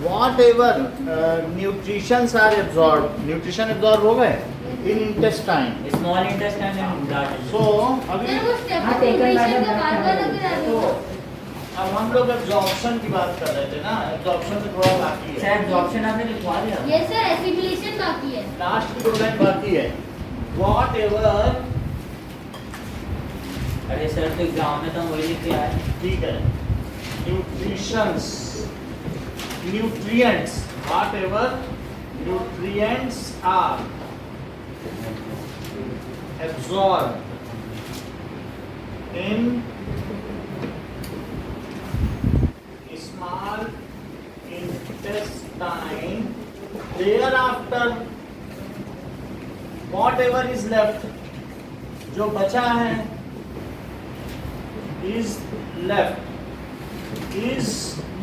whatever nutritions are absorbed, nutrition absorb हो गए in intestine. Small intestine and large So अभी sir वो step हाँ, take a preparation lot of का बार-बार लग रहा देखो है। अब हम लोग एब्जॉर्प्शन की बात कर रहे थे ना, एब्जॉर्प्शन में थोड़ा बाकी है। सर एब्जॉर्प्शन आपने लिखवा दिया ये सर एसिमिलेशन बाकी है। लास्ट की 2 लाइन बाकी है। Whatever, अरे सर तो एग्जाम में तो हम वही लिख के आए ठीक है, nutritions, nutrients, whatever nutrients are absorbed in small intestine, thereafter whatever is left, जो बचा है is left, is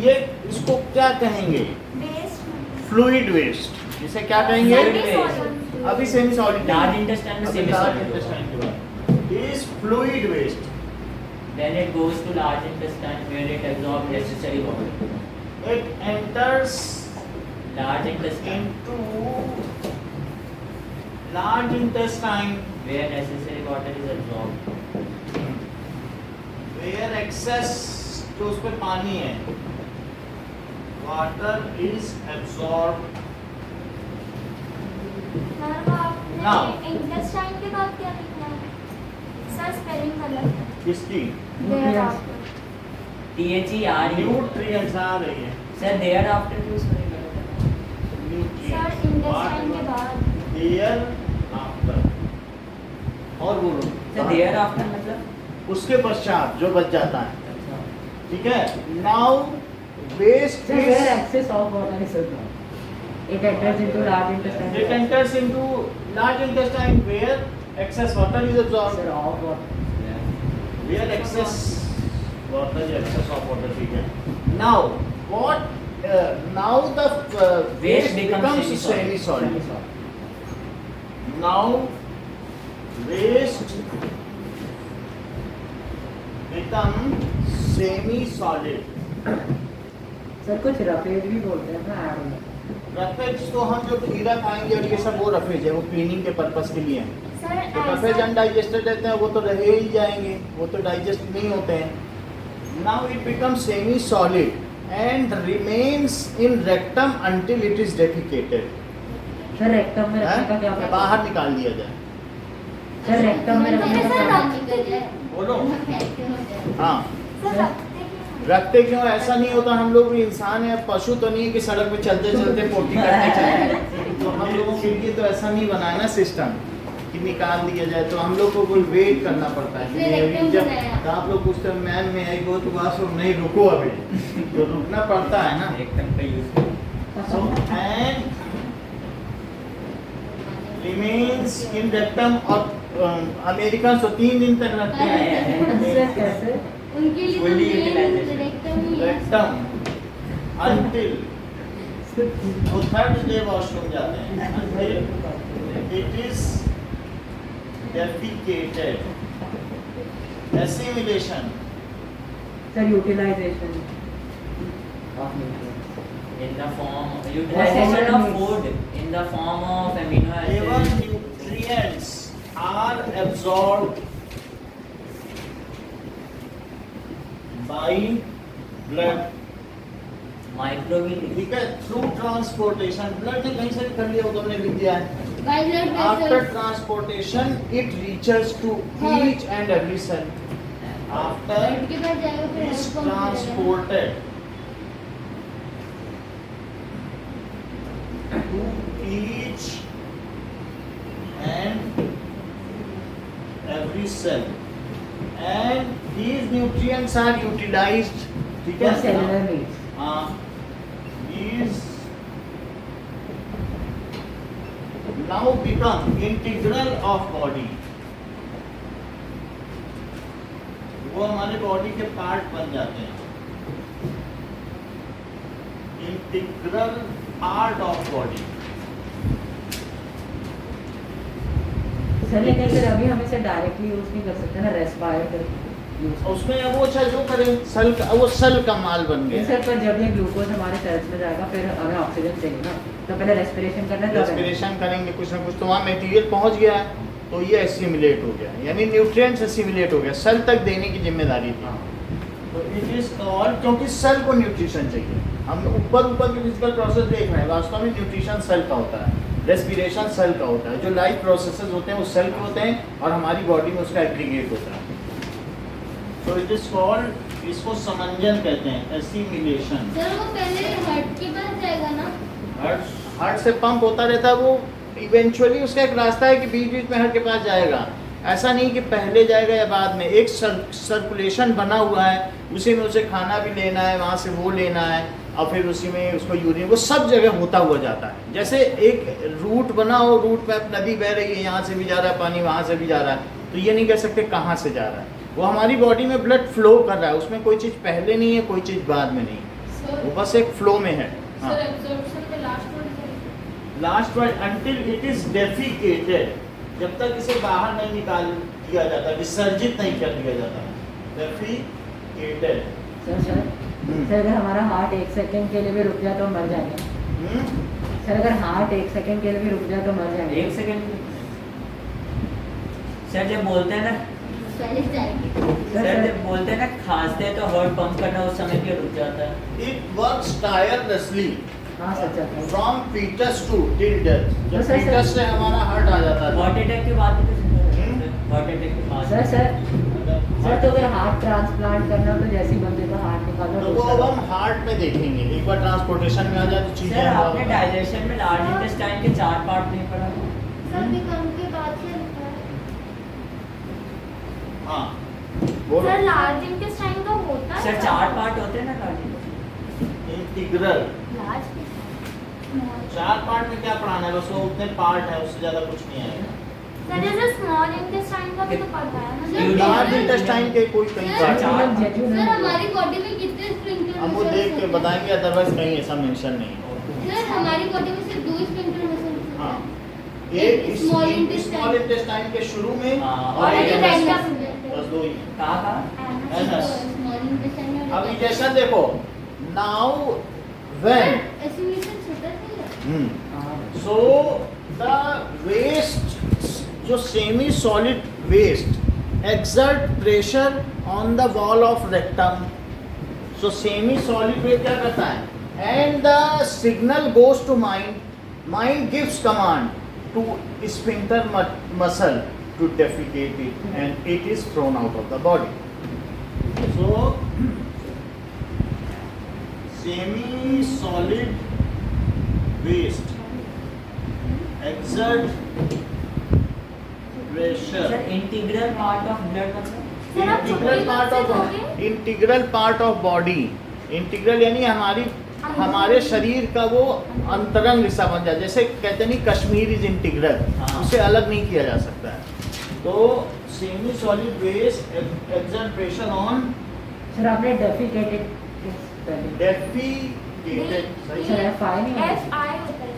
ये इसको क्या कहेंगे? Fluid waste. इसे क्या कहेंगे? अभी सेमी सॉलिड लार्ज इंटेस्टाइन में semi solid is fluid waste. Then it goes to large intestine where it absorb necessary water It enters large intestine into large intestine where necessary water is absorb where excess, जो उस पे पानी है, water is absorbed. Now. Intestine के बाद क्या लिखना है सर? स्पेलिंग गलत है। किसकी? Thereafter. THERE न्यूट्रिएंट्स आ रही है। Sir there after to sir nutrients intestine के बाद देयर आफ्टर। और बोलो सर देयर आफ्टर मतलब उसके पश्चात जो बच जाता है, अच्छा ठीक है। Now waste Sir, where excess of water is absorbed. It enters into large intestine. it enters into large intestine where excess water is absorbed. Sir, of water. Where excess water is excess of water, ठीक है। Now what? Now the waste becomes semi-solid. Now waste become semi-solid. Sir, कुछ roughage भी बोलते हैं ना add में। Roughage तो हम जो खीरा खाएंगे और ये सब वो रफेज है, वो क्लीनिंग के पर्पस के लिए है। सर तो रफेज अनडाइजेस्टेड रहते हैं, वो तो रहे ही जाएंगे, वो तो डाइजेस्ट नहीं होते हैं। Now it become semi solid and remains in rectum until it is defecated. Sir rectum में रखने का क्या मतलब? बाहर निकाल दिया जाए। सर रेक्टम में रखने का क्या मतलब? बोलो। फेंकते हो जाए। हाँ, सर रखते क्यों हैं? रखते क्यों? ऐसा नहीं होता, हम लोग भी इंसान है, पशु तो नहीं है कि सड़क पे चलते चलते पोटी करते चले। तो हम लोगों के लिए तो ऐसा नहीं बना है ना सिस्टम कि निकाल दिया जाए, तो हम लोग को कोई वेट करना पड़ता है। फिर एकदम जब बनाया। तो आप लोग पूछते हैं मैम में आई गो तो बाथरूम, नहीं रुको अभी, तो रुकना पड़ता है ना। एकदम का use So and remains in rectum और अमेरिकन तो 3 दिन तक रखते हैं सर कैसे? उनके लिए तो Fully मेन utilization. रेक्टम ही है। रेक्टम until वो थर्ड डे वॉशरूम जाते हैं until it is defecated. Assimilation, Sir, utilization of nutrients. in the form utilization of food in the form of amino even acids nutrients are absorbed by blood. microbial ठीक है, through transportation. Blood ने कहीं से भी कर लिया, वो तुमने लिख दिया है। By blood after vessels. Transportation it reaches to each and every cell. After blood के पास जाएगा फिर is हेल्थ पंप करेगा। transported to each and every cell and these nutrients are utilized, ठीक For है। cellular needs. These now become integral of body, वो हमारे body के पार्ट बन जाते हैं। Integral part of body. Sir लेकिन फिर अभी हम इसे डायरेक्टली यूज नहीं कर सकते ना, रेस्पायर करके। उसमें अब वो चाहे जो करे, सल का वो सल का माल बन गया। सर पर जब ये ग्लूकोज हमारे सेल्स में जाएगा फिर हमें ऑक्सीजन चाहिए ना, तो पहले रेस्पिरेशन करना है, तब रेस्पिरेशन करेंगे कुछ ना कुछ, तो वहाँ मटेरियल पहुँच गया है तो ये एसिमिलेट हो गया, यानी न्यूट्रिएंट्स एसिमिलेट हो गया, सेल तक देने की जिम्मेदारी थी। तो इट इज कॉल्ड, क्योंकि सेल को न्यूट्रिशन चाहिए। हम ऊपर की फिजिकल प्रोसेस देख रहे हैं, वास्तव में न्यूट्रिशन सेल का होता है, रेस्पिरेशन सेल का होता है, जो लाइफ प्रोसेसेस होते हैं वो सेल के होते हैं और हमारी बॉडी में उसका एग्रीगेट होता है। तो इट इज कॉल्ड, इसको समंजन कहते हैं, एसिमिलेशन। सर वो पहले हार्ट के पास जाएगा ना? हार्ट से पंप होता रहता है, वो इवेंचुअली उसका एक रास्ता है कि बीच बीच में हार्ट के पास जाएगा। ऐसा नहीं कि पहले जाएगा या बाद में, एक सर्कुलेशन बना हुआ है, उसी में उसे खाना भी लेना है, वहाँ से वो लेना है और फिर उसी में उसको यूरिन, वो सब जगह होता हुआ जाता है। जैसे एक रूट बना हो, रूट में नदी बह रही है, यहाँ से भी जा रहा है पानी, वहाँ से भी जा रहा है, तो ये नहीं कह सकते कहाँ से जा रहा है। वो हमारी बॉडी में ब्लड फ्लो कर रहा है, उसमें कोई चीज़ पहले नहीं है, कोई चीज़ बाद में नहीं, वो बस एक फ्लो में है। हाँ, last word until it is defecated, जब तक इसे बाहर नहीं निकाल दिया जाता, विसर्जित नहीं कर दिया जाता। डेफिकेटेड। सर अगर हमारा हार्ट 1 सेकंड के लिए भी रुक जाए तो मर जाएंगे। सर अगर हार्ट 1 सेकंड के लिए भी रुक जाए तो मर जाएंगे। 1 सेकंड सर जब बोलते हैं ना, पहले जाएगी। सर जब बोलते हैं ना खांसते हैं तो हार्ट पंप करना उस समय के रुक जाता है। इट वर्क्स टायरलेसली हाँ सच है। From foetus to till death. जब सर, फीटस से हमारा हार्ट आ जाता है, हार्ट अटैक के बाद भी तो हार्ट अटैक के बाद सर तो अगर हार्ट ट्रांसप्लांट करना हो तो जैसे ही बंदे का हार्ट निकालो तो वो अब हम हार्ट में देखेंगे। एक बार ट्रांसपोर्टेशन में आ जाए तो चीजें सर हम आपने डाइजेशन में लार्ज इंटेस्टाइन के 4 पार्ट नहीं पढ़ा? सर विक्रम के बाद से होता है। हाँ बोलो। सर लार्ज इंटेस्टाइन का होता है सर 4 पार्ट होते हैं ना large intestine. Integral large 4 part में क्या पढ़ाना है, बस वो उतने पार्ट है, उससे ज्यादा कुछ नहीं आएगा। सर जैसे स्मॉल इंटेस्टाइन का भी तो पढ़ता है ना। लार्ज इंटेस्टाइन के कोई कहीं पार्ट है। सर हमारी बॉडी में कितने स्फिंक्टर हम वो देख के बताएंगे, अदरवाइज कहीं ऐसा मेंशन नहीं है। सर हमारी बॉडी में सिर्फ 2 स्फिंक्टर मसल्स हाँ, हैं। एक स्मॉल स्मॉल इंटेस्टाइन के शुरू में हाँ, और एक एक MS, रेक्टम। बस 2 ही हैं। कहाँ MS। Small intestine. अभी जैसा देखो, नाउ व्हेन एसिमिलेशन छोटा नहीं है। so the waste, जो semi solid waste exert pressure on the wall of rectum, so semi solid waste क्या करता है, and the signal goes to mind gives command to sphincter muscle to defecate it and it is thrown out of the body. So semi solid waste exert pressure, sir integral part of blood मतलब sir आप integral part of integral part of body. Integral यानी हमारे शरीर का वो अंतरंग हिस्सा बन जाए, जैसे कहते नहीं कश्मीर इज इंटीग्रल, हाँ। उसे अलग नहीं किया जा सकता है। तो semi solid waste exert pressure on sir आपने डेफिकेटेड डेफिकेटेड, सही सर है? FI नहीं है FI होता है।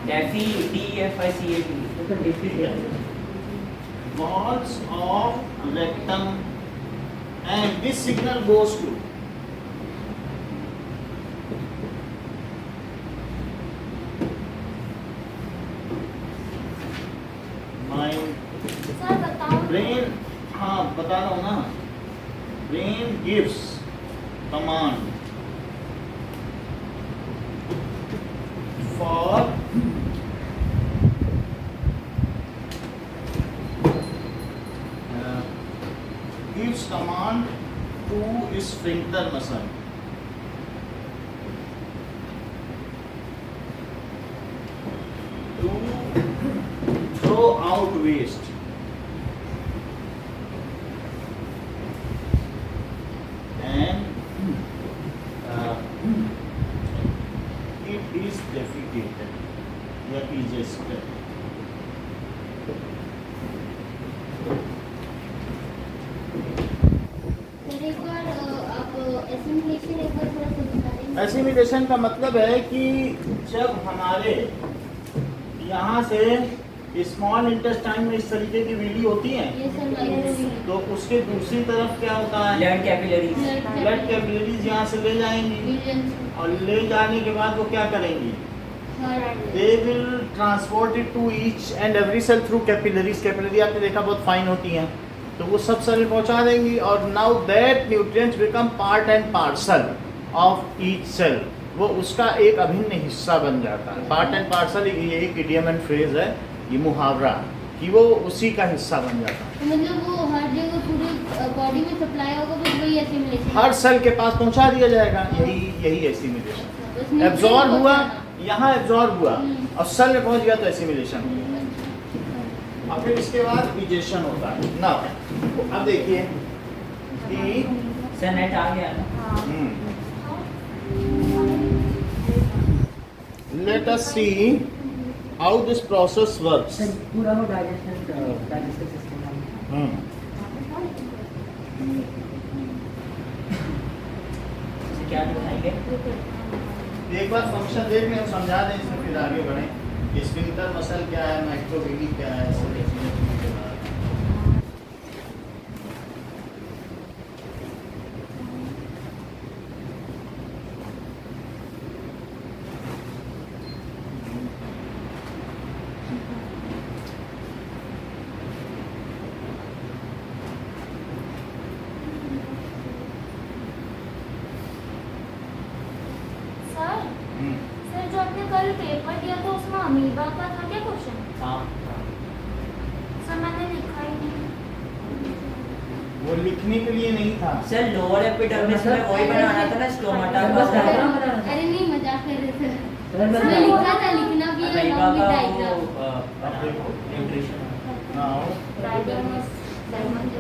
डेफी DEFICAT वो तो डेफिकेटेड walls of rectum and this signal goes to mind, sir बताओ। brain, हाँ बता रहा हूँ ना, brain gives command for gives command to sphincter muscle to throw out waste. And it is defecated या egested. सर एक बार आप एसिमिलेशन एक बार थोड़ा सा बता देंगे। एसिमिलेशन का मतलब है कि जब हमारे यहाँ से स्मॉल इंटेस्टाइन में इस तरीके की विली होती है, ये सर माइक्रोवेव तो उसके दूसरी तरफ क्या होता है, ब्लड कैपिलरीज। ब्लड कैपिलरीज यहाँ से ले जाएंगी और ले जाने के बाद वो क्या करेंगी, they will transport it to each and every cell through capillaries. Capillary आपने देखा बहुत फाइन होती हैं, तो वो सब सेल पहुंचा देंगी और now that nutrients become part and parcel of each cell, वो उसका एक अभिन्न हिस्सा बन जाता है। पार्ट एंड पार्सल ये एक इडियम एंड फ्रेज है, ये मुहावरा कि वो उसी का हिस्सा बन जाता है। तो मतलब वो हर जगह पूरे बॉडी में सप्लाई होगा, बस वही एसिमुलेशन हर सेल के पास पहुंचा दिया जाएगा, यही एसिमिलेशन। एब्जॉर्ब हुआ, यहाँ एब्जॉर्ब हुआ और सेल में पहुंच गया तो एसिमिलेशन हो गया। और फिर इसके बाद इजेशन होता है ना। अब देखिए कि सर नेट आ गया ना। Let us see how this process works. Sir पूरा वो डाइजेस्टिव सिस्टम है। क्या दिखाएंगे? एक बार फंक्शन देख लें, समझा दें, इसमें फिर आगे बढ़ें। स्फिंक्टर मसल क्या है, माइक्रोविली क्या है, सारी चीजें सुनने के बाद। सर सर जो आपने कल पेपर दिया था उसमें अमीबा का था क्या क्वेश्चन? हाँ सर मैंने लिखा ही नहीं। वो लिखने के लिए नहीं था। सर लोअर एपिडर्मिस में वही बनाना था ना, स्टोमाटा का। बस डायग्राम बनाना था। अरे नहीं, मजाक कर रहे थे। सर बस मैंने लिखा था, लिखना भी है, अमीबा लॉन्ग का डायग्राम। वो न्यूट्रिशन नाउ डायग्राम। सर मैंने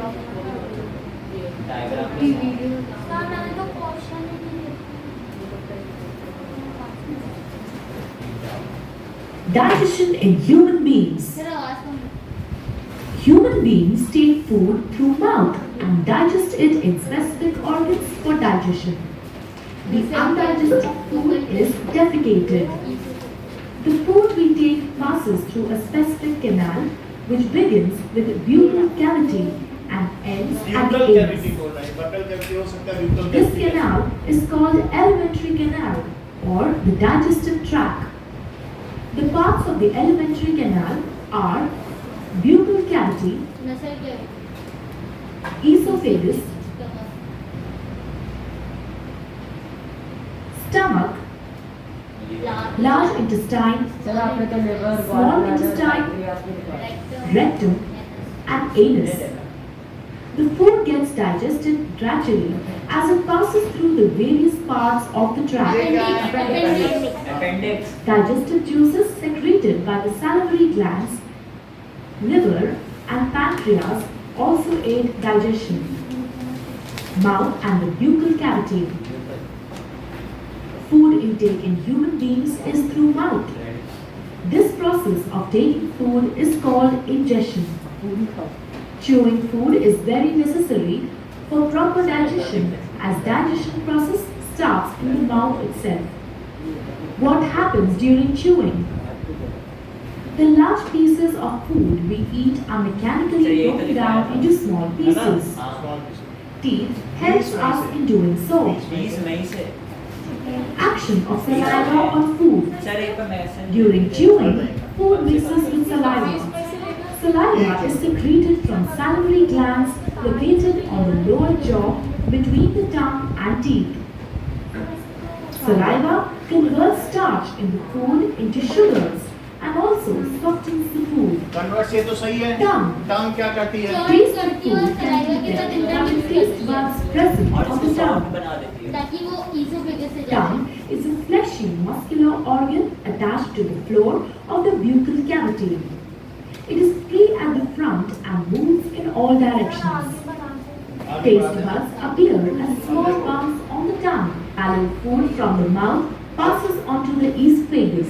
तो क्वेश्चन ही नहीं लिखा। Digestion in human beings. Sir आवाज कम। Human beings take food through mouth and digest it in specific organs for digestion. The undigested food is defecated. The food we take passes through a specific canal which begins with the buccal cavity and ends at butyl the cavity anus. बोल रहे हैं, buccal cavity हो सकता है, butyl This cavity. canal is called alimentary canal or the digestive tract. The parts of the alimentary canal are buccal cavity, नसर क्या है? esophagus, stomach, large intestine, sir आपने तो liver, Small intestine, rectum, and anus. The food gets digested gradually as it passes through the various parts of the tract. Appendix. Digestive juices secreted by the salivary glands, liver, and pancreas also aid digestion. Mouth and the buccal cavity. Food intake in human beings is through mouth. This process of taking food is called ingestion. Chewing food is very necessary for proper digestion as digestion process starts in the mouth itself. What happens during chewing? The large pieces of food we eat are mechanically broken down into small pieces. Teeth helps us in doing so. 20 मई से। Action of saliva on food. Sir एक पर message. During chewing, food mixes with saliva. Saliva is secreted from salivary glands located on the lower jaw between the tongue and teeth. Saliva converts starch in the food into sugars and also softens the food. Convert से तो सही है। Tongue. टंग क्या करती है? Taste of food can be detected by the taste buds present और on इसको the soft tongue. बना देती है। ताकि वो ईसोफेगस से जाए। Tongue is a fleshy muscular organ attached to the floor of the buccal cavity. It is free at the front and moves in all directions. आगे Taste बढ़ते हैं। buds appear as small bumps on the tongue. Swallowed food from the mouth passes onto the esophagus.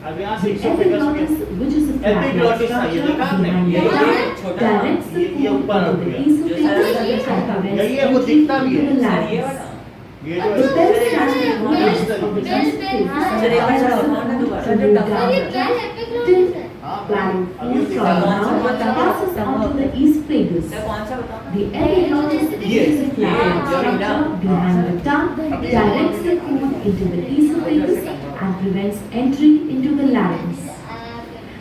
अब यहाँ The से epiglottis, which is a Epiglottis, flat-like ये structure देखा आपने? behind the ये tongue, छोटा directs the ये food ऊपर into the हो गया। esophagus ये and prevents यही है, वो entry दिखता भी into है। the सर ये larynx. वाला। ये The जो bell है, standing bell, organs of the bell, esophagus sir एक बार are चलाओ ना दोबारा। to move down अरे बेल एपिग्लोटिस है। हाँ Swallowed अभी food दिखा from रहा the हूँ। mouth passes on to the esophagus. Sir कौन सा बताओ The epiglottis is a flat structure behind the tongue, directs the food into the esophagus and prevents entry into the larynx.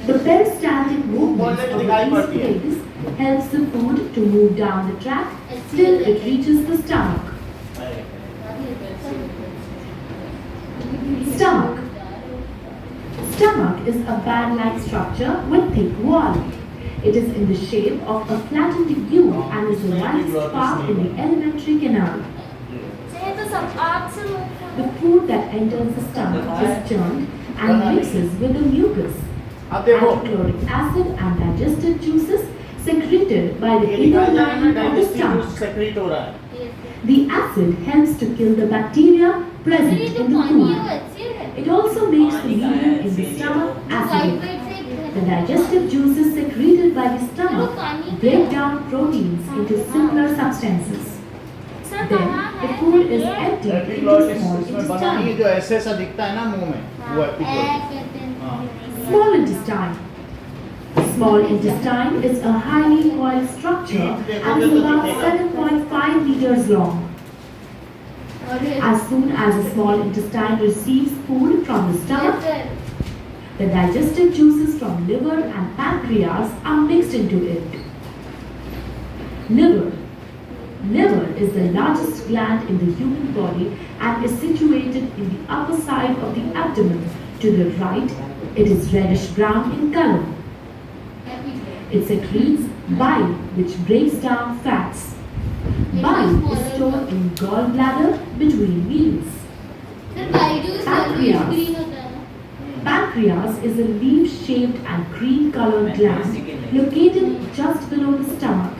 The peristaltic movements of the esophagus helps the food to move down the tract till it reaches the stomach. Stomach. Stomach is a bag-like structure with thick wall. It is in the shape of a flattened U and is the widest part in the alimentary canal. चाहे तो सब आग से मुक्त The food that enters the stomach is churned and mixes with the mucus. अब देखो Hydrochloric acid and digestive juices secreted by the ये inner दिखाया जा रहा है lining of the digestive stomach. Juice secrete हो रहा है The acid helps to kill the bacteria present ये जो in the पानी है वो food. अच्छी है It also makes the lining in the stomach acidic. The digestive juices secreted by the stomach break down proteins into simpler substances. Sir Then कहाँ the है food is emptied into epiglottis small इसमें बना ये intestine. जो ऐसे ऐसा दिखता है ना मुंह में वो एपिग्लॉटिस हाँ Small intestine. Small intestine is a highly coiled structure and is about 7.5 meters long. As soon as the small intestine receives food from the stomach, the digestive juices from liver and pancreas are mixed into it. Liver. Liver is the largest gland in the human body and is situated in the upper side of the abdomen. To the right, it is reddish brown in color. It secretes bile, which breaks down fats. Bile is stored in gallbladder between meals. Pancreas is a leaf-shaped and cream-colored gland located just below the stomach.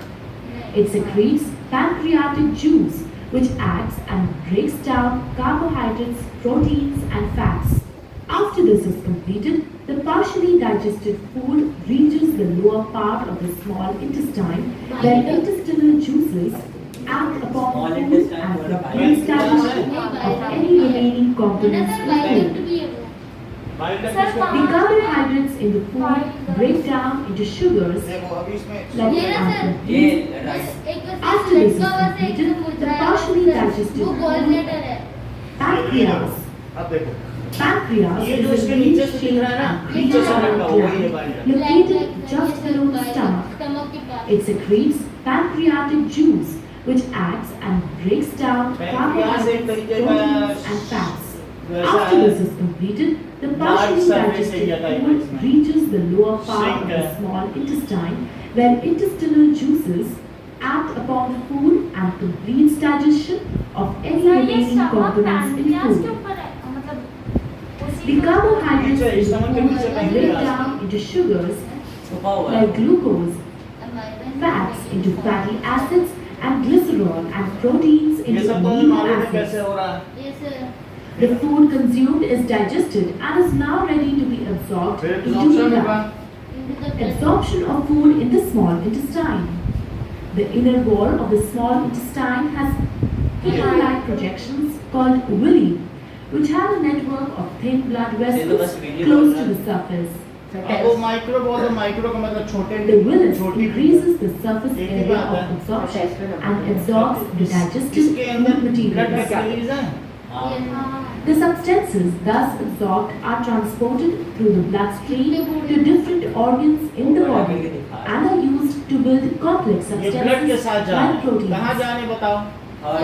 It secretes pancreatic juice, which acts and breaks down carbohydrates, proteins, and fats. After this is completed, the partially digested food reaches the lower part of the small intestine, where intestinal juices act upon the food and complete digestion of any remaining components in the food. The carbohydrates in the food break down into sugars देखो अभी इसमें like ये ना sir, alcohol. After this is completed, the partially digested वो food, gallbladder है pancreas. अब देखो Pancreas ये जो is a इसके नीचे से दिख leaf-shaped रहा है ना and नीचे से cream-colored रखा हुआ ये gland bile located just below the stomach. Stomach के पास It secretes pancreatic juice, which acts and breaks down Pancreas एक carbohydrates, तरीके का proteins, and fats. वैसा After है this is completed, the Large partially surface digested area type food इसमें। reaches the lower part Shrink of the है। small intestine, where intestinal juices act upon the food and completes digestion of any sir ये remaining stomach components in pancreas के food. ऊपर है मतलब उसी The का- carbohydrates नीचे, in the stomach के food नीचे break pancreas। down into sugars छुपा हुआ है like glucose, fats into fatty acids, and glycerol and proteins ये into सब तो amino मालूम है कैसे acids. हो रहा है ये sir The food consumed is digested and is now ready to be absorbed फिर into absorption the होगा gut. Absorption of food in the small intestine. The inner wall of the small intestine has pillar-like projections called villi, which have a network of thin blood vessels close to the surface. अब वो micro बहुत micro का मतलब छोटे The villus छोटी increases the surface area of absorption and absorbs the digestive इसके अंदर food blood materials. Capillaries हैं हाँ हाँ The substances thus absorbed are transported through the bloodstream to different organs in the body and are used to build complex ये blood के substances साथ जा like रहे हैं कहाँ proteins. जाने बताओ और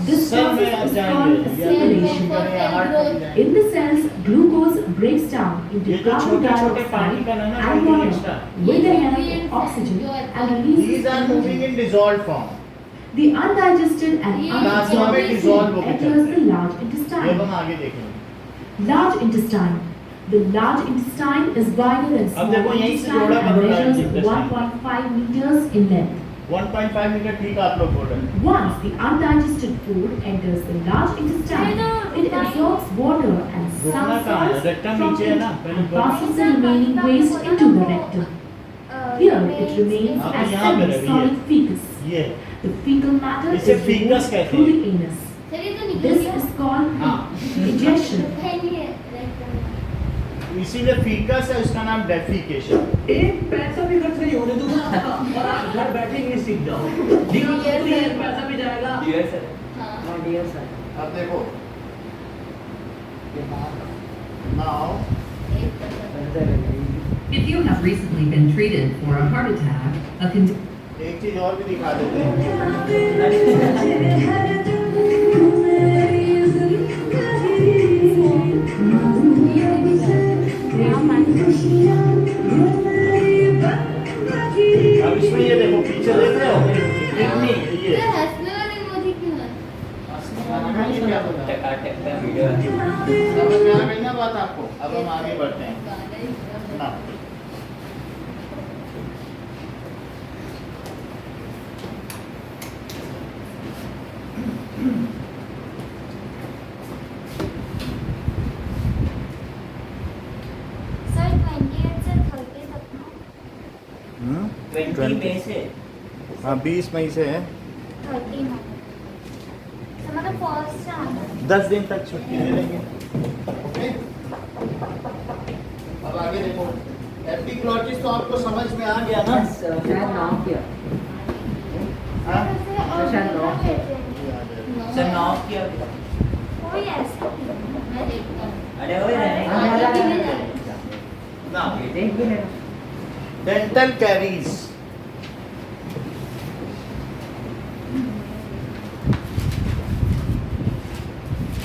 This सेल में process अब is जाएंगे called या assimilation. करें हार्ट में जाएंगे In the cells, glucose breaks down into ये जो carbon छोटे-छोटे dioxide particle हैं ना, and वो water extra। with the help of oxygen and releases these are moving energy. in dissolved form The undigested and ये plasma में unabsorbed dissolve food होके enters चलते the हैं। large ये intestine. हम आगे देखेंगे Large intestine. The large intestine is wider than अब small देखो यहीं से intestine जोड़ा and बदल रहा है measures intestine। 1.5 meters in length. 1.5 metre ठीक आप लोग बोल रहे हैं Once the undigested food enters the large intestine, it absorbs water and some घुटना कहाँ है salts रेक्टम from नीचे है it ना पहले and बोलो। passes the remaining waste into the rectum. Here it remains हाँ, as यहाँ पे रह रही है। semi-solid fecus. ये The fecal matter is इसे removed fecus कहते through the हैं। anus. सर ये तो निकल This गया is called हाँ। ejection. है नहीं है इसीलिए फीकस है, उसका नाम डेफिकेशन। एक पैसा भी खर्च नहीं होने दूंगा आपका और आप घर बैठे ही सीख जाओ। पैसा भी जाएगा। डियर सर, हाँ डियर सर, अब देखो now If you have recently been treated for a heart attack, a condition एक चीज और भी दिखा देते हैं। अब इसमें ये देखो पीछे देख रहे हो किडनी, ये सर हंसने वाले इमोजी क्यों है? ये क्या होता है? टकाटक का वीडियो है। समझ में आ गई ना बात आपको? अब हम आगे बढ़ते हैं ना। सर 28 से 30 तक ना 20 में से हाँ 20 मई से है, 30 में तो मतलब फर्स्ट से आना 10 दिन तक छुट्टी दे देंगे। ओके, अब आगे देखो एपिग्लॉटिस तो आपको समझ में आ गया ना? बस शायद नाम किया, हाँ? शायद नाम किया। सर नॉक किया कोई ऐसा मैं देखता हूँ। अरे वो रहने ना देख भी लेना। डेंटल कैरीज,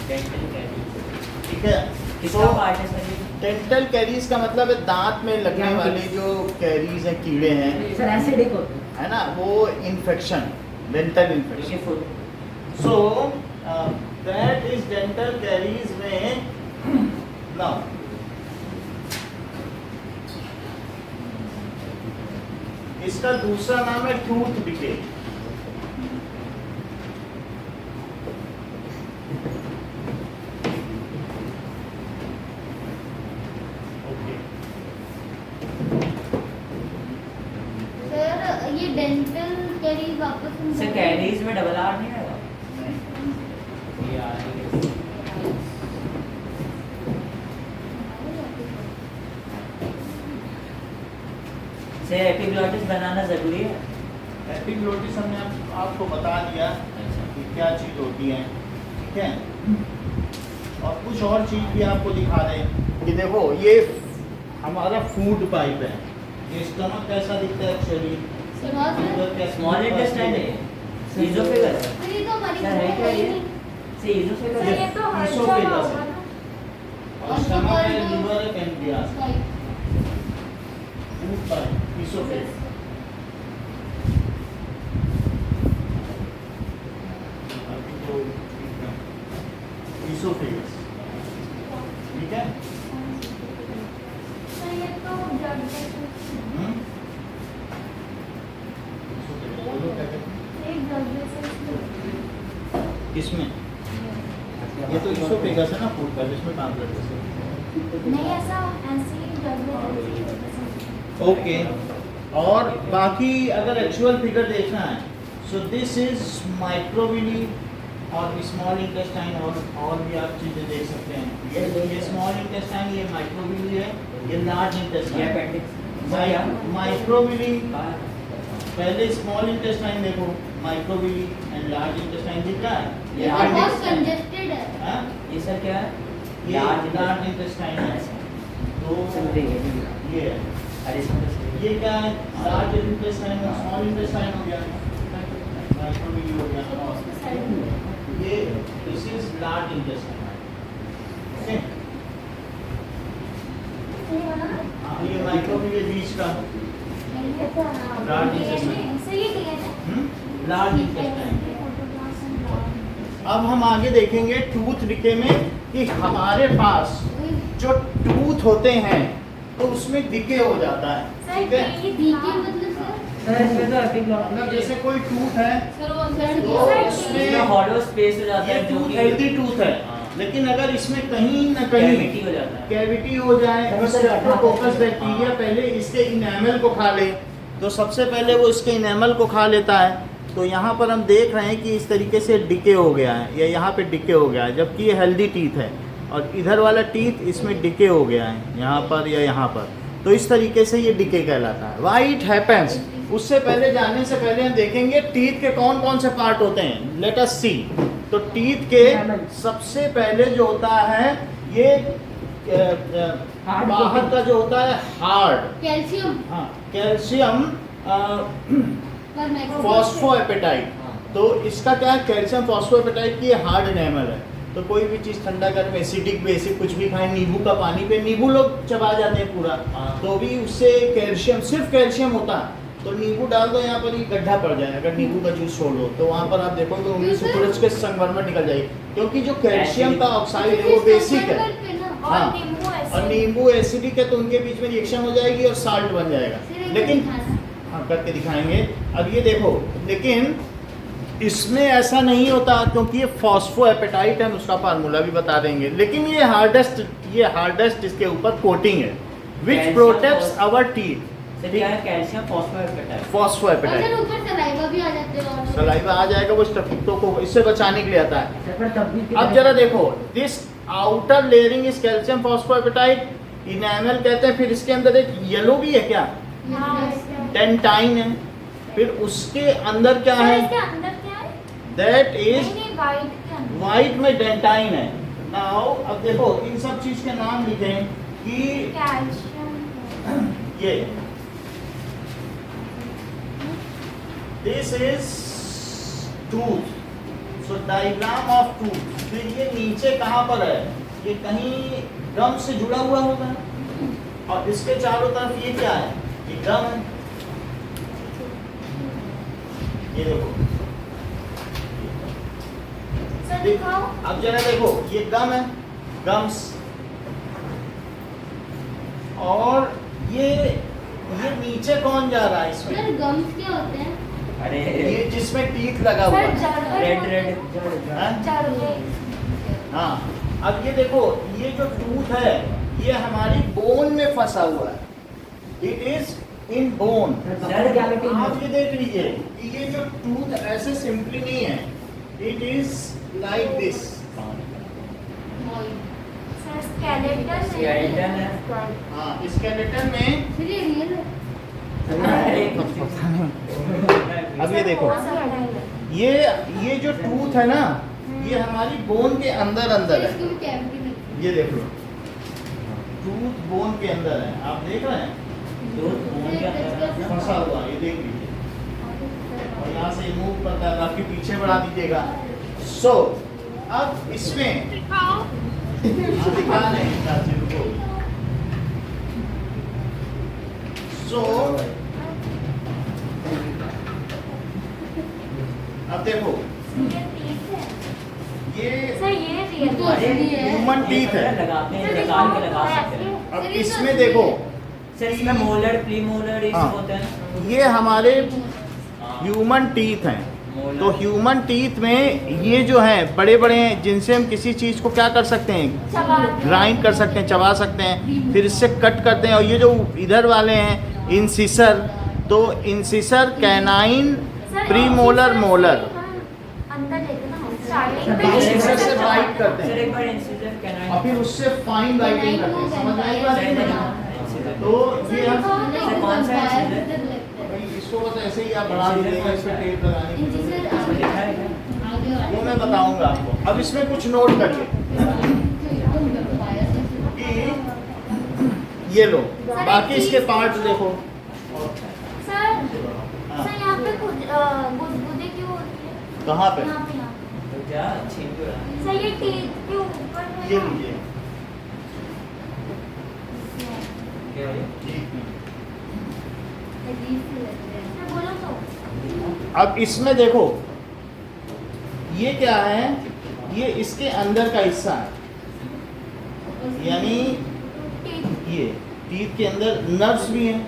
डेंटल कैरी ठीक है? किसका पार्ट है सर ये? डेंटल कैरीज का मतलब है दांत में लगने वाले जो कैरीज हैं, कीड़े हैं, सर एसिडिक होते हैं। है ना, वो infection, dental infection. Beautiful. So that is dental caries में now इसका दूसरा नाम है टूथ डिके। सर ये डेंटल कैरीज वापस सर कैरीज में डबल आर नहीं आएगा? ये आ रही है। सर एपिग्लॉटिस बनाना जरूरी है? एपिग्लॉटिस हमने आपको बता दिया कि क्या चीज होती है, ठीक है? और कुछ और चीज भी आपको दिखा दें कि देखो ये हमारा फूड पाइप है, ये स्टमक कैसा दिखता है एक्चुअली, स्मॉल इंटेस्टाइन है, इज़ोफेगस है। ये तो हमारी सर है क्या ये? सर इज़ोफेगस सर है। ये तो हर इसोफेगस जगह है। होगा ना। और स्टमक है, लिवर है, pancreas, food pipe, oesophagus. Oesophagus, ठीक है? सर ये तो ब्लड प्रेशर हम्म? बोलो क्या कहते हैं? एक ब्लड प्रेशर किसमें? ये तो इसोफेगस है ना फूड का, जिसमें काम करते हैं। नहीं ऐसा ऐसे ही ब्लड प्रेशर। ओके, और बाकी अगर एक्चुअल फिगर देखना है, सो दिस इज माइक्रोविली और स्मॉल इंटेस्टाइन, और भी आप चीजें देख सकते हैं। ये स्मॉल इंटेस्टाइन, ये माइक्रोविली है, ये लार्ज ये इंटेस्टाइन। अपेंडिक्स। माइक्रोविली पहले स्मॉल इंटेस्टाइन देखो, माइक्रोविली एंड लार्ज इंटेस्टाइन दिख रहा है? ये तो बहुत कंजेस्टेड है। हाँ? ये सर क्या है? ये लार्ज इंटेस्टाइन है, तो ये है। अरे इसमें तो ये क्या है? लार्ज इंटेस्टाइन और स्मॉल इंटेस्टाइन हो गया, माइक्रोविली हो गया, और ये this is large intestine. Okay, हाँ, ये माइक्रोविली बीच का लार्ज इंटेस्टाइन, सही क्लियर है। Large intestine. अब हम आगे देखेंगे टूथ डिके में कि हमारे पास जो टूथ होते हैं तो उसमें डिके हो जाता है, सर ठीक है? ये डीके मतलब सर सर इसमें तो मतलब एपिग्लॉटिस जैसे कोई टूथ है सर वो सर तो इसमें उसमें हॉलो स्पेस हो जाता ये है जो टूथ कि हेल्दी टूथ है, हाँ। लेकिन अगर इसमें कहीं ना कहीं कैविटी हो जाता है। कैविटी हो जाए, स्ट्रेप्टोकोकस बैक्टीरिया पहले इसके इनेमल को खा ले, तो सबसे पहले वो इसके इनेमल को खा लेता है। तो यहाँ पर हम देख रहे हैं कि इस तरीके से डिके हो गया है, या यहाँ पे डिके हो गया है, जबकि ये हेल्दी टीथ है। और इधर वाला टीथ इसमें डिके हो गया है, यहाँ पर या यहाँ पर, तो इस तरीके से ये डिके कहलाता है। वाई इट हैपेंस, उससे पहले जानने से पहले हम देखेंगे टीथ के कौन कौन से पार्ट होते हैं। लेट अस सी। तो टीथ के सबसे पहले जो होता है ये बाहर का जो होता है हार्ड, कैल्शियम हाँ कैल्शियम फॉस्फोएपेटाइट। तो इसका क्या है, कैल्शियम फॉस्फोएपेटाइट की हार्ड एनेमल है। तो कोई भी चीज़ ठंडा गर्म एसिडिक बेसिक कुछ भी खाएं, नींबू का पानी पे नींबू लोग चबा जाते हैं पूरा, तो भी उससे कैल्शियम, सिर्फ कैल्शियम होता है। तो नींबू डाल दो यहाँ पर, ये गड्ढा पड़ जाए, अगर नींबू का जूस छोड़ दो तो वहाँ पर आप देखोगे उंगली से सूरज के संगमरमर निकल जाएगी, क्योंकि जो कैल्शियम का ऑक्साइड है वो बेसिक है। हाँ, और नींबू एसिडिक है तो उनके बीच में रिएक्शन हो जाएगी और साल्ट बन जाएगा। लेकिन हाँ करके दिखाएंगे। अब ये देखो, लेकिन इसमें ऐसा नहीं होता क्योंकि ये फॉस्फोएपेटाइट है, उसका फार्मूला भी बता देंगे। लेकिन ये हार्डेस्ट इसके ऊपर कोटिंग है विच प्रोटेक्ट्स आवर टीथ। क्या है कैल्शियम फॉस्फोएपेटाइट। फॉस्फोएपेटाइट ऊपर सलाइवा भी आ जाते हैं और सलाइवा आ जाएगा, वो स्टफिक्टो को इससे बचाने के लिए आता है। अब जरा देखो, this outer layering is calcium phosphoapatite, enamel कहते हैं। फिर इसके अंदर एक येलो भी है, क्या डेंटाइन है। फिर उसके अंदर क्या है, इसके अंदर क्या है? दैट इज नहीं, वाइट के अंदर। व्हाइट में डेंटाइन है। नाउ अब देखो इन सब चीज के नाम लिखें कि कैल्शियम। ये this is tooth, so diagram of tooth. फिर ये नीचे कहाँ पर है, ये कहीं गम से जुड़ा हुआ होगा, और इसके चारों तरफ ये क्या है, ये गम है। ये देखो, सर दिखाओ। अब जरा देखो, ये गम है, गम्स, और ये नीचे कौन जा रहा है इसमें, सर गम्स क्या होते हैं? अरे ये जिसमें टीथ लगा हुआ सर है। रेड हाँ? जड़े। हाँ, अब ये देखो, ये जो टूथ है ये हमारी बोन में फंसा हुआ है, इट इज इन बोन। आप ये देख लीजिए कि ये जो टूथ ऐसे सिंपली नहीं है, it is like this. Sir skeleton Skeleton है। हाँ, स्केलेटन में फिर ये रियल है। अब ये देखो, ये जो टूथ है ना, ये हमारी बोन के अंदर सर है। इसकी भी कैविटी में ये देख लो, टूथ बोन के अंदर है, आप देख रहे हैं फंसा हुआ, ये देख लीजिए। और यहाँ से मूव करता है, काफी पीछे बढ़ा दीजिएगा। सो अब इसमें दिखा रहे हैं चाची को। सो अब देखो, ये सर ये रियल तो असली है। ह्यूमन टीथ है। लगाते हैं, निकाल के लगा सकते हैं। अब इसमें देखो, सर इसमें मोलर प्रीमोलर ये हाँ। सब होते हैं। ये हमारे ह्यूमन टीथ हैं। तो ह्यूमन टीथ में ये जो है बड़े बड़े हैं, जिनसे हम किसी चीज़ को क्या कर सकते हैं, ग्राइंड कर सकते हैं, चबा सकते हैं, फिर इससे कट करते हैं। और ये जो इधर वाले हैं इंसिसर, तो इंसिसर, कैनाइन, प्रीमोलर, मोलर, अंदर लेते ना स्टार्टिंग इंसिसर से बाइट करते सर हैं एक बार इंसिजर कैनाइन। और फिर उससे फाइन बाइटिंग करते हैं। समझ में आई बात सर, नहीं? तो ये हम सर, कौन सा है इंसिजर? भाई इसको बस ऐसे ही आप बढ़ा दीजिएगा, इस पे टेप लगाने की जरूरत नहीं है। इसमें लिखा है क्या? वो मैं बताऊंगा आपको। अब इसमें कुछ नोट करिए कि ये लो, बाकी इसके पार्ट देखो। सर सर यहाँ पे कुछ गुदगुदी क्यों होती है? कहाँ पे? यहाँ पे यहाँ तो क्या छीन क्यों रहा है? सर ये टीथ के ऊपर है ये ना? लीजिए। क्या है? सर बोलो तो। अब इसमें देखो, ये क्या है, ये इसके अंदर का हिस्सा है, यानी टीथ ये टीथ के अंदर नर्व्स भी हैं,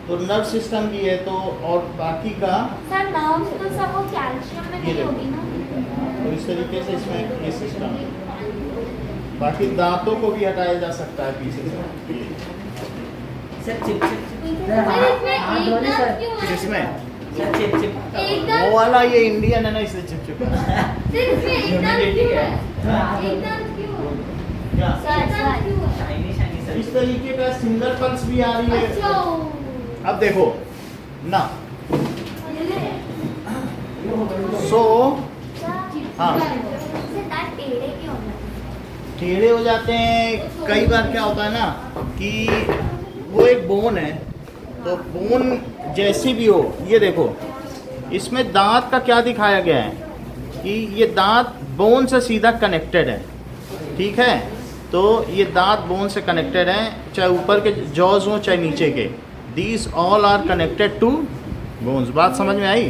तो नर्व सिस्टम भी है, तो और बाकी का सर नर्व्स तो सब वो कैल्शियम में ये नहीं देखो। होगी ना? तो इस तरीके से इसमें ये सिस्टम है। बाकी दांतों को भी हटाया जा सकता है पीछे से। सर चिप चिप सर इसमें एक नर्व क्यों है? इसमें सर चिप चिप एक वो नर्व वाला ये इंडियन है ना, इसलिए चिपचिपा है। सर इसमें एक नर्व Humidity क्यों है। है? एक नर्व क्यों है? क्या शाइनी शाइनी सर इस तरीके का सिंगल पल्स भी आ रही है। अच्छा अब देखो ना, सो हाँ टेढ़े क्यों हो जाते हैं? टेढ़े हो जाते हैं। कई बार क्या होता है ना कि वो एक बोन है, तो बोन जैसी भी हो, ये देखो इसमें दांत का क्या दिखाया गया है कि ये दांत बोन से सीधा कनेक्टेड है, ठीक है। तो ये दांत बोन से कनेक्टेड हैं, चाहे ऊपर के जॉज हों चाहे नीचे के, these all are connected to bones. बात समझ में आई?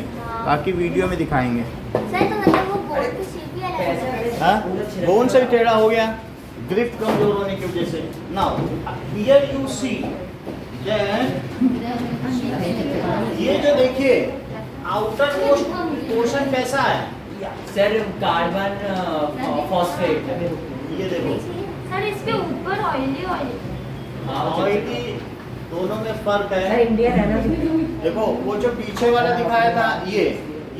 बाकी वीडियो में दिखाएंगे। सर तो मतलब वो बोर्ड की शेप ही अलग है। हाँ, बोन से भी टेढ़ा हो गया ग्रिफ्ट कमजोर होने की वजह से। Now here you see that, ये जो देखिए आउटर मोस्ट पोर्शन कैसा है, सर कार्बन फॉस्फेट ये देखो सर इसके ऊपर ऑयली ऑयली, दोनों में फर्क सर है। इंडियन है ना, देखो वो जो पीछे वाला दिखाया था ये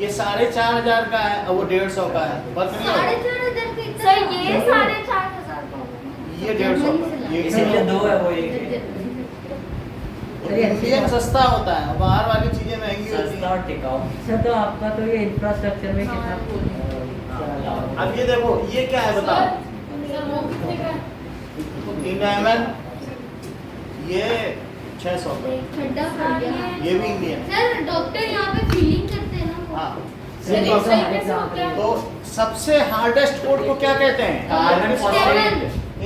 4,500 का है और वो 150 का है, फर्क नहीं साढ़े है। 4,000 का इतना सर ये 4,500 का ये 150 का, ये इसीलिए दो है वो एक इंडियन सस्ता होता है, बाहर वाली चीजें महंगी होती सस्ता हैं। और टिकाऊ। सर तो आपका तो ये इंफ्रास्ट्रक्चर में कितना अब ये देखो ये क्या है बताओ, इनेमल ये 600 का, खड्डा पड़ गया। ये भी इंडियन। सर डॉक्टर यहाँ पे फीलिंग करते हैं ना। हाँ, सर एक सही कैसे होता है? तो सबसे हार्डेस्ट कोट को क्या कहते हैं? Carbon Enamel। फॉस्फेट।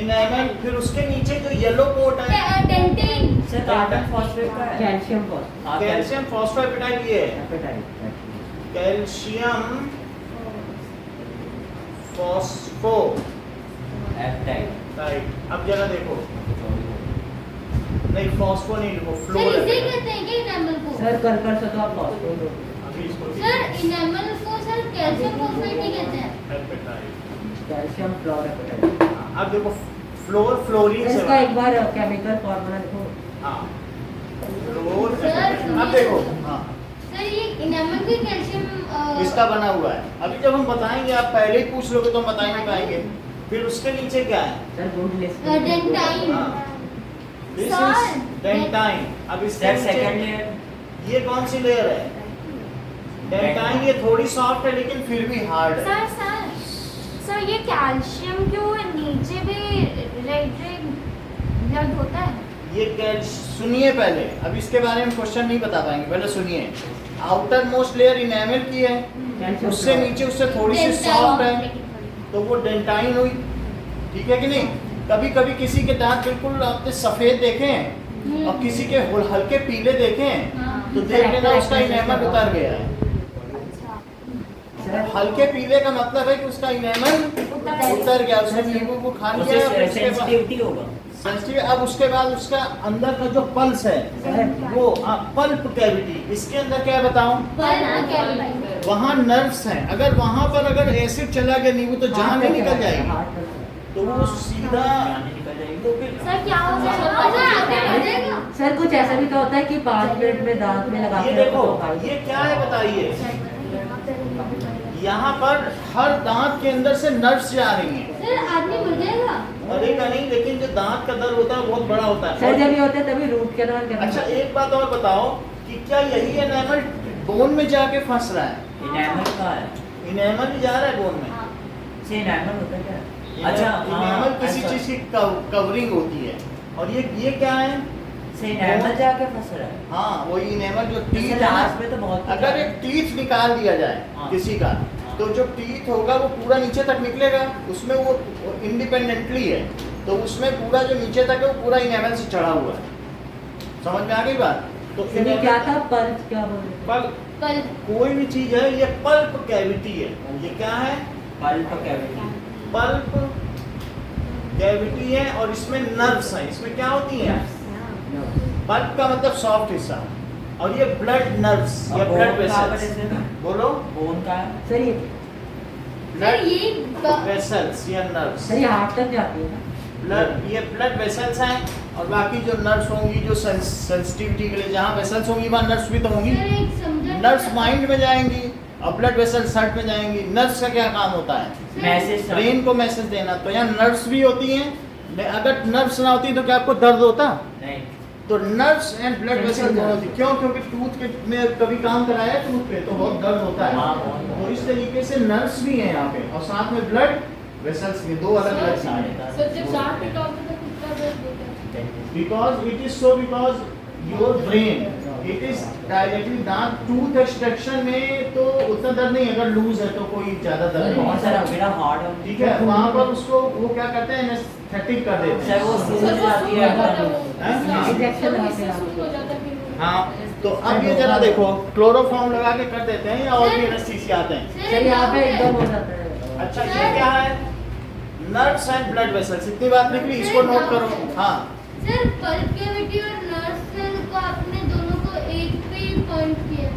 इनेमल। फिर उसके नीचे जो येलो कोट है डेंटिन। सर कार्बन फॉस्फेट का है। कैल्शियम फॉस्फेट हाँ, कैल्शियम फॉस्फोएपेटाइट, ये है कैल्शियम फॉस्फो एप्टाइट। राइट। अब जरा देखो, नहीं फॉस्फो नहीं लिखो, सर फ्लोर इसे कहते हैं क्या इनेमल को? सर कर से तो आप फॉस्फेट अभी इसको सर इनेमल को सर कैल्शियम फॉस्फेट ही कहते हैं। एपेटाइट। Calcium fluorapatite. अब देखो फ्लोर, फ्लोरीन से इसका एक बार केमिकल फॉर्मूला देखो। हाँ फ्लोर। सर, अब देखो हाँ सर ये इनेमल भी कैल्शियम इसका बना हुआ है। अभी जब हम बताएंगे, आप पहले ही पूछ लोगे तो हम बता ही नहीं पाएंगे। फिर उसके नीचे क्या है? Sir good list dentine. हाँ, दिस Sir, इज डेंटाइन। अब इसके सर नीचे सेकंड लेयर। ये कौन सी लेयर है? डेंटाइन। ये थोड़ी सॉफ्ट है लेकिन फिर भी हार्ड है। सर ये कैल्शियम क्यों नीचे भी रेड ब्लड होता है? ये सुनिए पहले, अब इसके बारे में क्वेश्चन नहीं बता पाएंगे, पहले सुनिए। आउटर मोस्ट लेयर इनेमल की है, उससे नीचे उससे थोड़ी सी सॉफ्ट है, तो वो डेंटाइन हुई, ठीक है कि नहीं? कभी कभी किसी के दांत बिल्कुल आपने सफेद देखे हैं और किसी के हल्के पीले देखे हैं, तो देख लेना उसका इनेमल उतर गया है। हल्के पीले का मतलब है कि उसका इनेमल उतर गया, उसने नींबू को खा लिया है, और उसके बाद सेंसिटिविटी होगा। सेंसिटिव। अब उसके बाद उसका अंदर का जो पल्स है वो पल्प कैविटी, इसके अंदर क्या बताऊं, वहाँ नर्व्स हैं। अगर वहाँ पर अगर एसिड चला गया नींबू तो जान ही निकल जाएगी, तो वो सीधा निकल जाएगी। तो फिर सर क्या हो जाएगा? सर कुछ ऐसा भी तो होता है कि 5 मिनट में दांत में लगा ये के देखो रखो तो ये क्या है बताइए, यहाँ पर हर दांत के अंदर से नर्व्स जा रही हैं। सर आदमी मर जाएगा। मरेगा नहीं, लेकिन जो दांत का दर्द होता है बहुत बड़ा होता सर जब है। ये होता है तभी रूट कैनाल करना। अच्छा एक बात और बताओ कि क्या यही एनेमल बोन में जाके फंस रहा है? इनेमल का है। इनेमल भी जा रहा है बोन में। से इनेमल होता है क्या? अच्छा इनेमल किसी चीज की कवरिंग होती है। और ये क्या है? से इनेमल जाके फंस रहा है। हाँ वही इनेमल जो जैसे टीथ लास्ट में तो बहुत अगर एक टीथ निकाल दिया जाए हाँ। किसी का, तो जो टीथ होगा वो पूरा नीचे तक निकलेगा, उसमें वो इंडिपेंडेंटली है, तो उसमें पूरा जो नीचे तक है वो पूरा इनेमल से चढ़ा हुआ है। समझ में आ गई बात? तो सर ये क्या था, पल्प क्या बोल रहे थे? पल्प, कल कोई भी चीज है, ये पल्प कैविटी है। ये क्या है? Pulp cavity. पल्प कैविटी है और इसमें नर्व्स हैं। इसमें क्या होती हैं? पल्प का मतलब सॉफ्ट हिस्सा, और ये ब्लड नर्व्स या ब्लड वेसल्स। बोलो। बोन का है। सर ये सर ये ब्लड वेसल्स या नर्व्स। सर ये हार्ट तक जाती है ना? ब्लड, ये ब्लड वेसल्स हैं, और बाकी जो नर्व्स होंगी जो सेंसिटिविटी के लिए, जहाँ वेसल्स होंगी वहाँ नर्व्स भी तो होंगी। सर एक समझा नर्व्स माइंड में जाएंगी और ब्लड वेसल्स हार्ट में जाएंगी। नर्व्स का क्या काम होता है? मैसेज ब्रेन को मैसेज देना। तो यहाँ नर्व्स भी होती हैं अगर नर्व्स ना होती तो क्या आपको दर्द होता? नहीं। तो नर्व्स एंड ब्लड वेसल दोनों थी। क्यों? क्योंकि टूथ के में कभी काम कराया टूथ पे तो बहुत दर्द होता है। हाँ, बहुत। तो इस तरीके से नर्व्स भी हैं यहाँ पे और साथ में ब्लड वेसल्स भी, दो अलग अलग चीजें हैं। सर जब सांस निकालते तो कितना दर्द होता है? Because it is so, because your brain it is directली दांत टूथ एक्सट्रैक्शन में तो उतना दर्द नहीं, अगर लूज है तो कोई ज्यादा दर्द बहुत नहीं। सारा मेरा हार्ड है। ठीक है, वहाँ पर उसको वो क्या करते हैं, एनेस्थेटिक कर देते सर वो हैं। सीजन आती है। इंजेक्शन लगाते हैं हो जाता है फिर। हाँ, तो अब ये जरा देखो, क्लोरोफॉर्म लगा के कर देते हैं या और भी एनेस्थीसिया आते हैं? सर यहाँ पे एकदम हो जाता है। अच्छा, ये क्या है? नर्व्स एंड ब्लड वेसल्स, इतनी बात निकली, इसको नोट करो। हाँ, सर पल्प कैविटी और नर्व सेल को आपने दोनों को एक पे ही पॉइंट किया।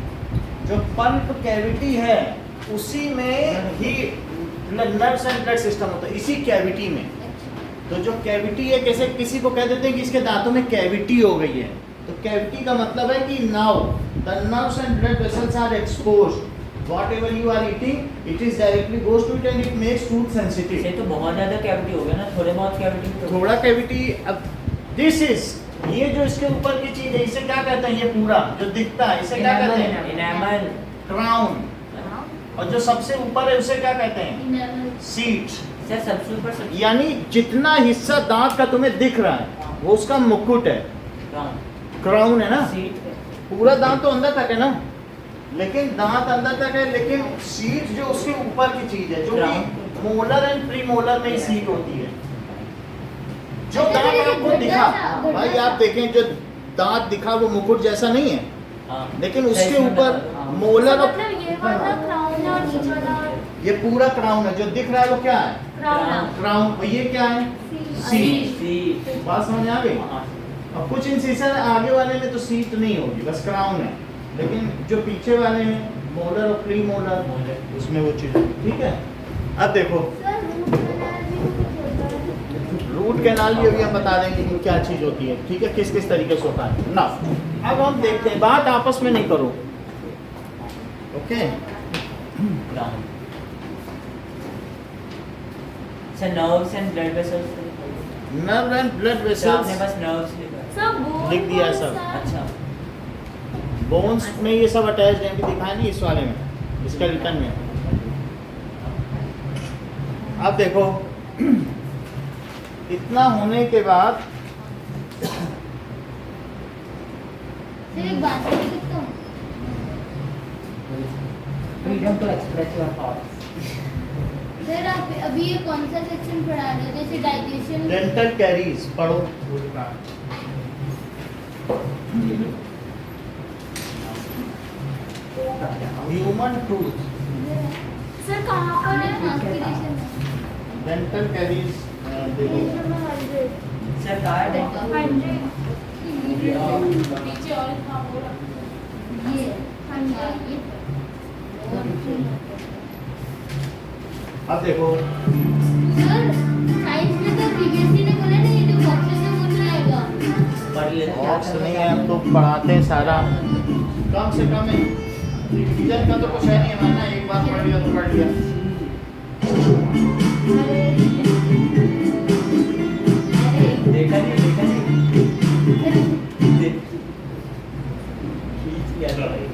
जो पल्प कैविटी है उसी में ही नर्व्स एंड ब्लड सिस्टम होता है, इसी कैविटी में। तो जो कैविटी है, कैसे किसी को कह देते हैं कि इसके दांतों में कैविटी हो गई है, तो कैविटी का मतलब है कि now the nerves and blood vessels are exposed, whatever you are eating it is directly goes to it and it makes tooth sensitive। ये तो बहुत ज्यादा कैविटी हो गया ना, थोड़े बहुत कैविटी तो थोड़ा कैविटी। अब दिस इज, ये जो इसके ऊपर की चीज है इसे क्या कहते हैं? ये पूरा जो दिखता है इसे क्या कहते हैं? इनेमल। क्राउन। और जो सबसे ऊपर है उसे क्या कहते हैं? इनेमल। सीट। सर सबसे ऊपर सबसे यानी जितना हिस्सा दांत का तुम्हें दिख रहा है वो उसका मुकुट है, क्राउन है ना। सीट। पूरा दांत तो अंदर तक है ना, लेकिन दांत अंदर तक है, लेकिन सीट जो उसके ऊपर की चीज है, जो कि मोलर एंड प्रीमोलर में ही सीट होती है। जो दांत आपको दिखा, भाई आप देखें, जो दांत दिखा वो मुकुट जैसा नहीं है, हाँ। लेकिन उसके ऊपर मोलर और मतलब ये वाला क्राउन है और नीचे वाला ये पूरा क्राउन है। जो दिख रहा है वो क्या है? क्राउन है। क्राउन। और ये क्या है? सीट। सीट। बात समझ आ गई? हाँ। अब कुछ इंसिशन आगे वाले में तो सीट नहीं होगी, बस क्राउन है, लेकिन जो पीछे वाले हैं मोलर और प्री मोलर, उसमें वो चीज, ठीक है। अब देखो सर रूट कैनाल भी कुछ होता है। रूट कैनाल भी अभी हम बता देंगे कि क्या चीज होती है, ठीक है, किस किस तरीके से होता है ना। अब हम देखते हैं, बात आपस में नहीं करो, okay. Ground. Sir nerves and blood vessels. Nerve and blood आपने वेसल्स बस नर्व्स लिखा है। सब बोन लिख दिया कौन सब। सा है? अच्छा। बोन्स में ये सब अटैच है, कि दिखाया नहीं इस वाले में, इसका रिटर्न में। अब देखो इतना होने के बाद सर एक बात कर सकता हूँ? Freedom to express your thoughts. Sir आप अभी ये कौन सा सेक्शन पढ़ा रहे हो? जैसे डाइजेशन। डेंटल कैरीज पढ़ो। ह्यूमन टूथ, सर कहाँ पर है? ट्रांसपिरेशन। डेंटल कैरीज देखो। सर कार्ड है। 100। नीचे और ये 100। अब देखो सर साइंस में तो प्रीवियसली ने बोला ना ये जो बॉक्सेस है वो नहीं आएगा। पढ़ लेते हैं। बॉक्स नहीं है, हम तो पढ़ाते हैं सारा, कम से कम है, रिवीजन का तो कुछ है नहीं मानना, एक बार पढ़ लिया तो पढ़ लिया। देखा नहीं देखा नहीं। खींच लिया था भाई।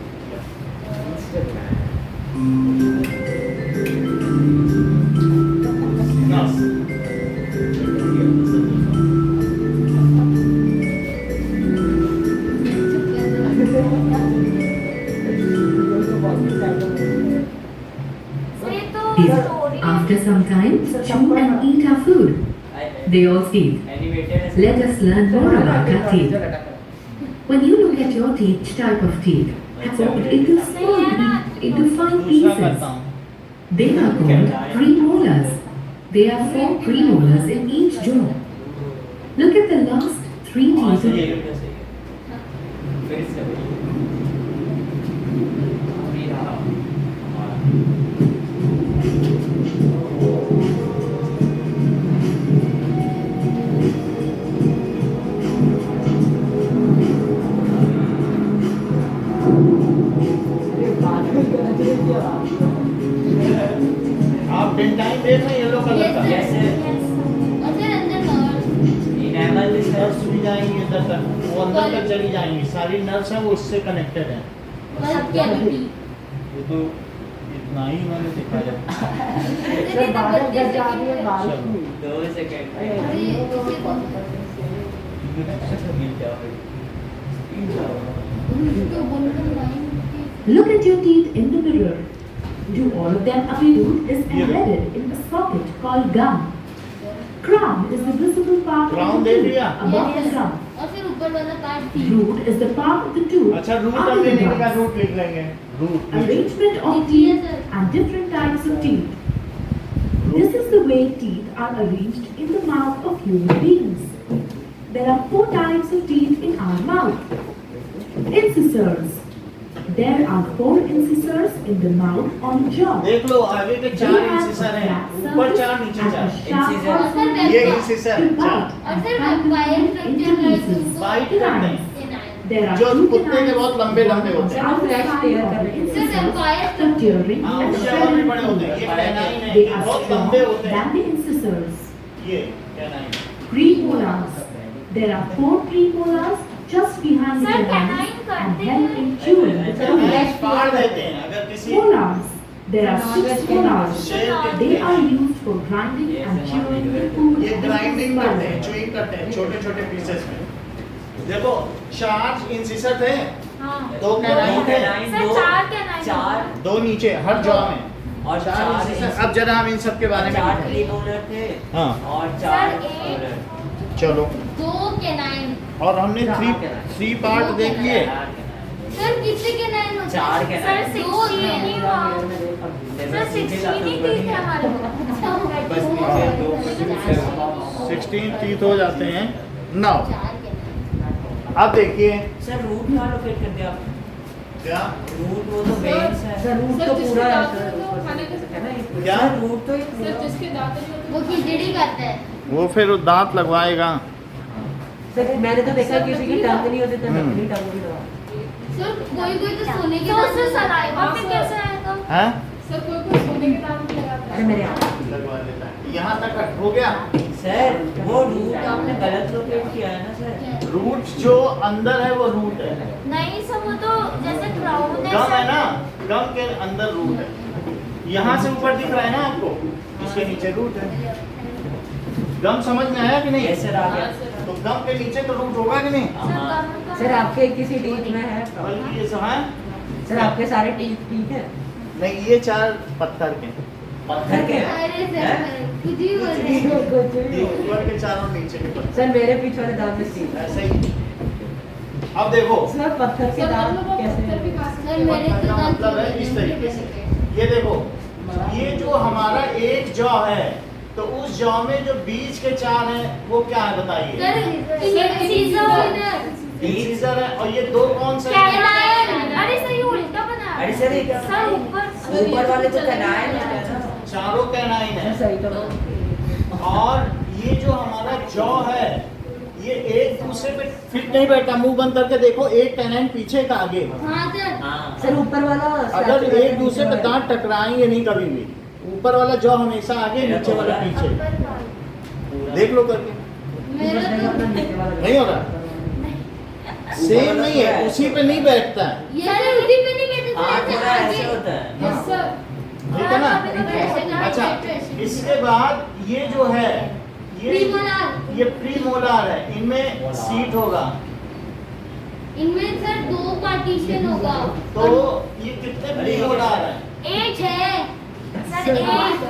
ये तो Yes. Story After some time, chew and eat our food. They all speak. Animated. Let us learn more about our teeth. When you look at your teeth, each type of teeth have formed into into fine दूसरा करता pieces. हूँ। They are called premolars. There are 4 premolars in each jaw. Look at the last 3 हाँ, teeth. सही है, सही है। फिर से वही। अभी रहा हमारा। आप डेंटाइन देख रहे हैं येलो कलर का? Yes, sir. और सर अंदर नर्व। नर्व्स भी जाएंगी अंदर तक, वो अंदर तक चली जाएंगी, सारी नर्व्स हैं वो इससे कनेक्टेड हैं। Bulb cavity. ये तो इतना ही मैंने दिखाया। सर बारिश जब जा रही है, बारिश हुई। 2 सेकंड अरे, अरे, इसे कौन तो बनकर line Look at your teeth in the mirror. Do all of them appear? Root is embedded in a socket called gum. Crown is the visible part Crown of they the tooth दिया। above the gum. और फिर ऊपर वाला part थी। Root is the part of the tooth अच्छा root under हमने the नहीं लिखा, gums. रूट लिख लेंगे। Root Arrangement of teeth and different types of teeth. This is the way teeth are arranged in the mouth of human beings. There are 4 types of teeth in our mouth. Incisors. There are 4 incisors in the mouth on jaw. देख लो आगे के 4 इंसिसर हैं, ऊपर 4 नीचे 4। ये इंसिसर 4 और फिर wire structure है बाइट करते हैं, There are जो 2 कुत्ते के बहुत लंबे लंबे होते हैं। हम फ्लैश क्लियर कर रहे हैं। सर एम्पायर Structuring हाँ and उससे और भी बड़े होते हैं, swelling. ये कैनाइन है, They ये are बहुत strong लंबे होते हैं। than the incisors. ये canine Premolars. There are 4 premolars just behind the Sir, canines canine and करते help हैं। in chewing. कैनाइन फाड़ देते हैं अगर किसी Molars. There are 6 molars. शेर के They are used for grinding and chewing the food. ये and ग्राइंडिंग करते हैं, swallowing. च्यूइंग करते हैं छोटे छोटे पीसेस में। देखो 4 इंसिसर थे, हाँ 2 कैनाइन थे, सर 4 कैनाइन 4 2 नीचे हर जॉ में और 4 4 इंसिसर। अब जरा हम इन सब के बारे में 4 लिखें। प्रीमोलर थे हाँ और 4 सर, एक- मोलर। चलो, 2 कैनाइन। और हमने 3 पार्ट देख लिए। सर कितने कैनाइन होते हैं? 4 सर कैनाइन। 16 ही हुआ सर 16 ही थी हमारे बस नीचे 2 16 टीथ हो जाते हैं। Now 4 canine. अब देखिए सर रूट कहाँ लोकेट कर दिया आपने? क्या रूट वो तो वेन्स है। सर रूट तो पूरा है सर, है ना ये? क्या सर रूट तो एक वो खिचड़ी करता है। वो फिर दांत लगवाएगा। सर मैंने तो देखा किसी की टंग नहीं होती तो नकली टंग भी लगा। सर कोई तो सोने के तो दांत उससे लगाता है। सलाइवा फिर कैसे आएगा हैं सर कोई सोने के दाम भी लगाता अरे मेरे यहाँ लगवा देता है। यहाँ तक हो गया। सर वो रूट आपने गलत लोकेट किया है ना सर। रूट जो अंदर है वो रूट है, नहीं सर वो तो जैसे क्राउन है गम है सर ना, गम के अंदर रूट है। यहाँ से ऊपर दिख रहा है ना आपको, इसके नीचे रूट है। गम समझ में आया कि नहीं? Yes, sir, आ गया। तो गम के नीचे तो रूट होगा कि नहीं? सर हाँ। गम का- सर आपके किसी टीथ में है problem? बल्कि ये सब है सर आपके सारे टीथ ठीक है? नहीं, ये 4 पत्थर के, पत्थर के अरे सर हैं? कुछ भी बोल रहे हैं। कुछ भी ये हो। ऊपर के 4 और नीचे के पत्थर, सर मेरे पीछे वाले दांत में ठीक है। ऐसे ही। अब देखो सर पत्थर के सर दांत मतलब वो पत्थर भी कैसे? खा सकते सर मेरे पत्थर तो का दांत मतलब है इस तरीके से। ये देखो, ये जो हमारा एक जॉ है, तो उस जॉ में जो बीच के 4 हैं वो क्या है बताइए? सर इंसिजर है। और ये 2 कौन से हैं? कैनाइन अरे सर ये उल्टा बना है। अरे सर ये क्या सर ऊपर ऊपर वाले तो कैनाइन है ना। चारों कैनाइन है। सही तो और ये जो हमारा जॉ है, ये एक दूसरे पे फिट नहीं बैठा। मुंह बंद करके देखो, एक कैनाइन पीछे का आगे। हाँ सर हाँ सर ऊपर वाला अगर एक दूसरे पे दांत टकराएंगे नहीं कभी भी। ऊपर वाला जॉ हमेशा आगे, नीचे वाला पीछे। देख लो करके, मेरा तो नहीं हो रहा। सेम नहीं है, उसी पे नहीं बैठता है, ये सर उसी पे नहीं बैठे हाँ थे थोड़ा ऐसे होता है। यस सर ठीक है ना? अच्छा, इसके बाद ये जो है, प्रीमोलार। ये प्रीमोलार है। इनमें सीट होगा, इनमें सर 2 पार्टीशन होगा। तो ये कितने प्रीमोलार है? 8 है सर 8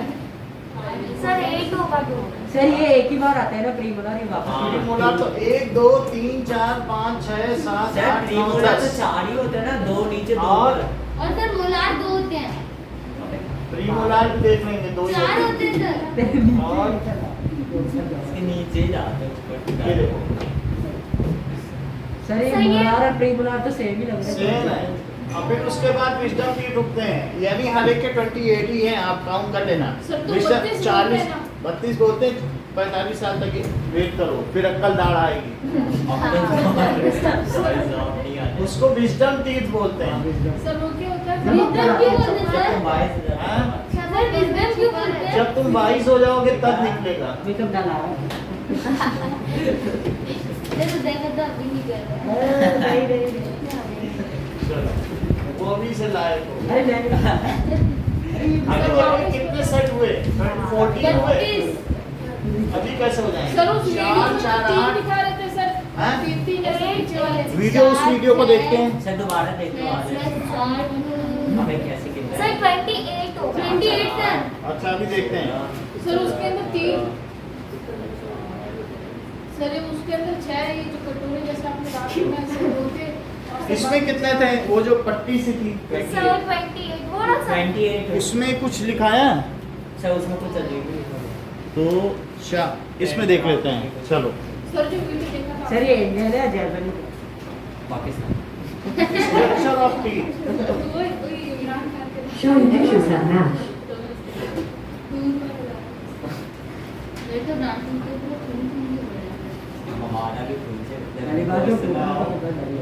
सर 8 होगा 2 सर ये एक ही बार आते हैं ना प्रीमोलर, ये वापस हाँ। नहीं आते। प्रीमोलार तो 1 2 3 4 5 6 7 सर 8 9 प्रीमोलर तो 10। 4 ही होते हैं ना, 2 नीचे 2 और और सर मोलार 2 होते हैं। प्रीमोलार भी देख लेंगे, 2 ही 4 होते होते हैं सर। हैं। और इसके नीचे ही जाते हैं ये ऊपर। देखो सर ये सर, ये- मोलार और प्रीमोलार तो सेम ही लग रहे सेम है। और फिर उसके बाद विजडम टीथ उठते हैं, यानी हर एक के 28 ही हैं, आप काउंट कर लेना। सर, तो विजडम 32 40 बोलते हैं ना। 32 बोलते हैं। 45 साल तक वेट करो, फिर अक्ल दाढ़ आएगी। उसको विजडम टीथ बोलते हैं। सर वो क्या होता है विजडम क्यों बोलते हैं जब तुम सर? 22 हाँ? सर विजडम क्यों बोलते हैं? जब तुम 22 हो जाओगे तब निकलेगा। मेकअप डाला है। से लाए तो अरे नहीं अभी देखो कितने सेट हुए 14 हुए अभी कैसे हो जाएंगे सर उस वीडियो में 4 4 तीन 8 दिखा रहे थे सर हैं? तीन तीन ऐसे नीचे वाले वीडियो उस वीडियो को देखते हैं सर दोबारा देख लो हमें कैसे कितना सर 28 हो 28 सर अच्छा अभी देखते हैं सर उसके अंदर तीन सर ये उसके अंदर 6 ये जो कटोरे जैसे आपने रात में ऐसे होते और इसमें कितने थे वो जो पट्टी सी थी सर 28 वो ना सर 28 उसमें कुछ लिखाया सर उसमें कुछ अजीब ही लिखा तो इसमें देख लेते हैं चलो सर जो वीडियो देखा था सर ये इंडियन है जर्मनी का है पाकिस्तान स्ट्रक्चर ऑफ टीथ वही इमरान खान के Showing pictures at match. ये तो डांसिंग के ऊपर खून खून के पड़े हमारा भी खुद से पहली बार जो टूटा था वो पता नहीं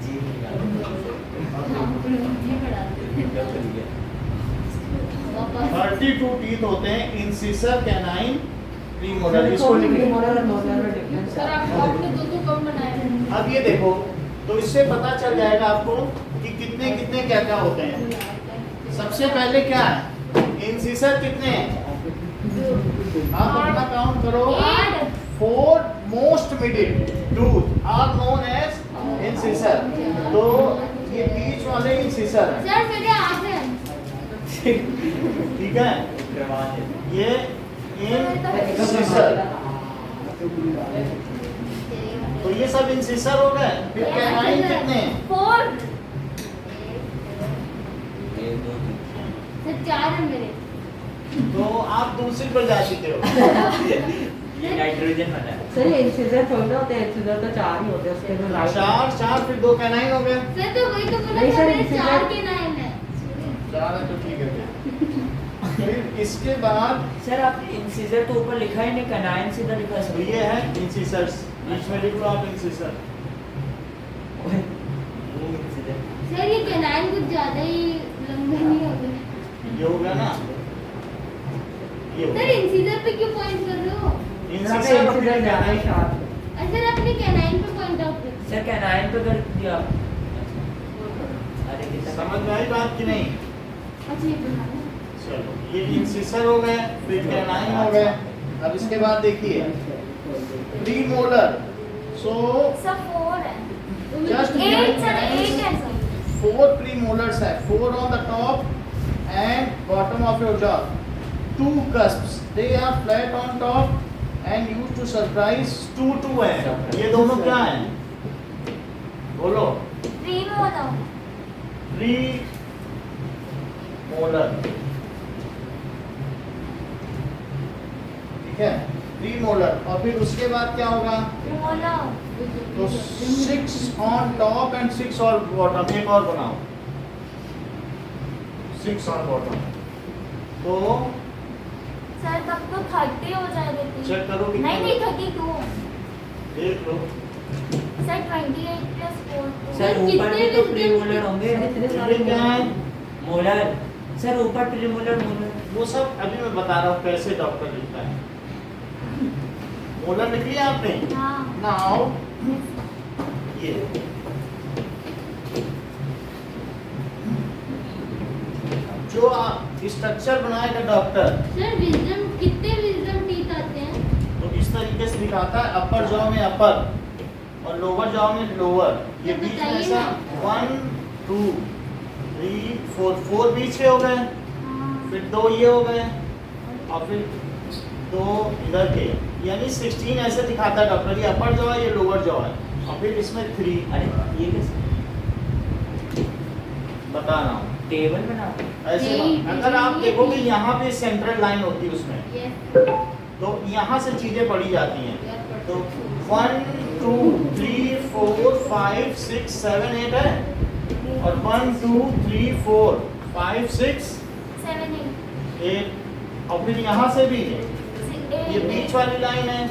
जी ये बढ़ाते वापस 32 टीथ होते हैं इंसिसर कैनाइन प्रीमोलर इसको इसको लिखें मोलर और मोलर में डिफरेंस सर आपने दो कम बनाए हैं अब ये देखो तो इससे पता चल जाएगा आपको कि कितने कितने क्या क्या होते हैं सबसे पहले क्या है इंसिसर कितने हैं आप अपना काउंट करो 4 most middle tooth are known as incisor तो ये बीच वाले इंसिसर हैं सर मेरे आठ हैं ठीक है ये इंसिसर तो ये सब इंसिसर हो गए फिर कैनाइन कितने हैं 4 एक दो तीन सर 4 हैं मेरे तो आप दूसरी पर जा चुके हो ये नाइट्रोजन बना है सर ये इंसिजर थोड़ी ना होते हैं इंसिजर तो 4 ही होते हैं उसके जो लाइट 4 फिर 2 कैनाइन हो गए सर तो वही तो बोला नहीं था सर, मेरे इसी 4 बार- के 9 है 4 है तो ठीक है फिर इसके बाद सर आप इंसिजर तो ऊपर लिखा ही नहीं कैनाइन सीधा लिखा तो सर ये है इंसिसर्स बीच में लिख लो आप इंसिसर वो इंसिजर सर ये कैनाइन कुछ ज्यादा ही लंबे नहीं हो गए ये हो गया ना ये हो सर गया इंसिजर पे क्यों पॉइंट कर रहे हो इंसिसर और फिर इंसिजर ज्यादा कैनाइन शार्प है सर अपने कैनाइन पे पॉइंट आउट कर सर कैनाइन पे कर दिया अरे कितना समझ में आई बात कि नहीं अच्छा ये बना लो। चलो ये इंसिसर हो गए फिर कैनाइन हो गए अब इसके बाद देखिए प्रीमोलर सो सर 4 है Just 8 सर 8 है सर 4 premolars है 4 on the top and bottom of your jaw 2 cusps they are flat on top and used to surprise 2 है ये दोनों क्या हैं बोलो प्रीमोलर प्रीमोलर ठीक है प्रीमोलर और फिर उसके बाद क्या होगा मोलर तो 6 on top and 6 on bottom एक और बनाओ 6 on bottom तो सर तब तो 30 हो जाएगा चेक करो कितने नहीं 32 देख लो सर 28 प्लस 4 सर ऊपर भी तो प्रीमोलर होंगे इतने ये सारे क्या है मोलर सर ऊपर प्रीमोलर मोलर वो सब अभी मैं बता रहा हूँ कैसे डॉक्टर लिखता है मोलर लिख लिया आपने हां नाउ ये जो आप स्ट्रक्चर बनाएगा डॉक्टर सर विजडम कितने विजडम टीथ आते हैं तो इस तरीके से दिखाता है अपर जॉ में अपर और लोअर जॉ में लोअर ये तो बीच में बताइए ऐसा ना। 1 2 3 4 बीच के हो गए फिर 2 ये हो गए और फिर 2 इधर के यानी 16 ऐसे दिखाता है डॉक्टर ये अपर जॉ है ये लोअर जॉ है और फिर इसमें 3 अरे ये कैसे बता रहा हूँ टेबल बना ऐसे यही, अगर आप यही, देखोगे यही। यहाँ पे सेंट्रल लाइन होती है उसमें यस तो यहाँ से चीजें पढ़ी जाती हैं तो 1 2 3 4 5 6 7 8 है और 1 2 3 4 5 6 7 8 और फिर यहाँ से भी ये बीच वाली लाइन है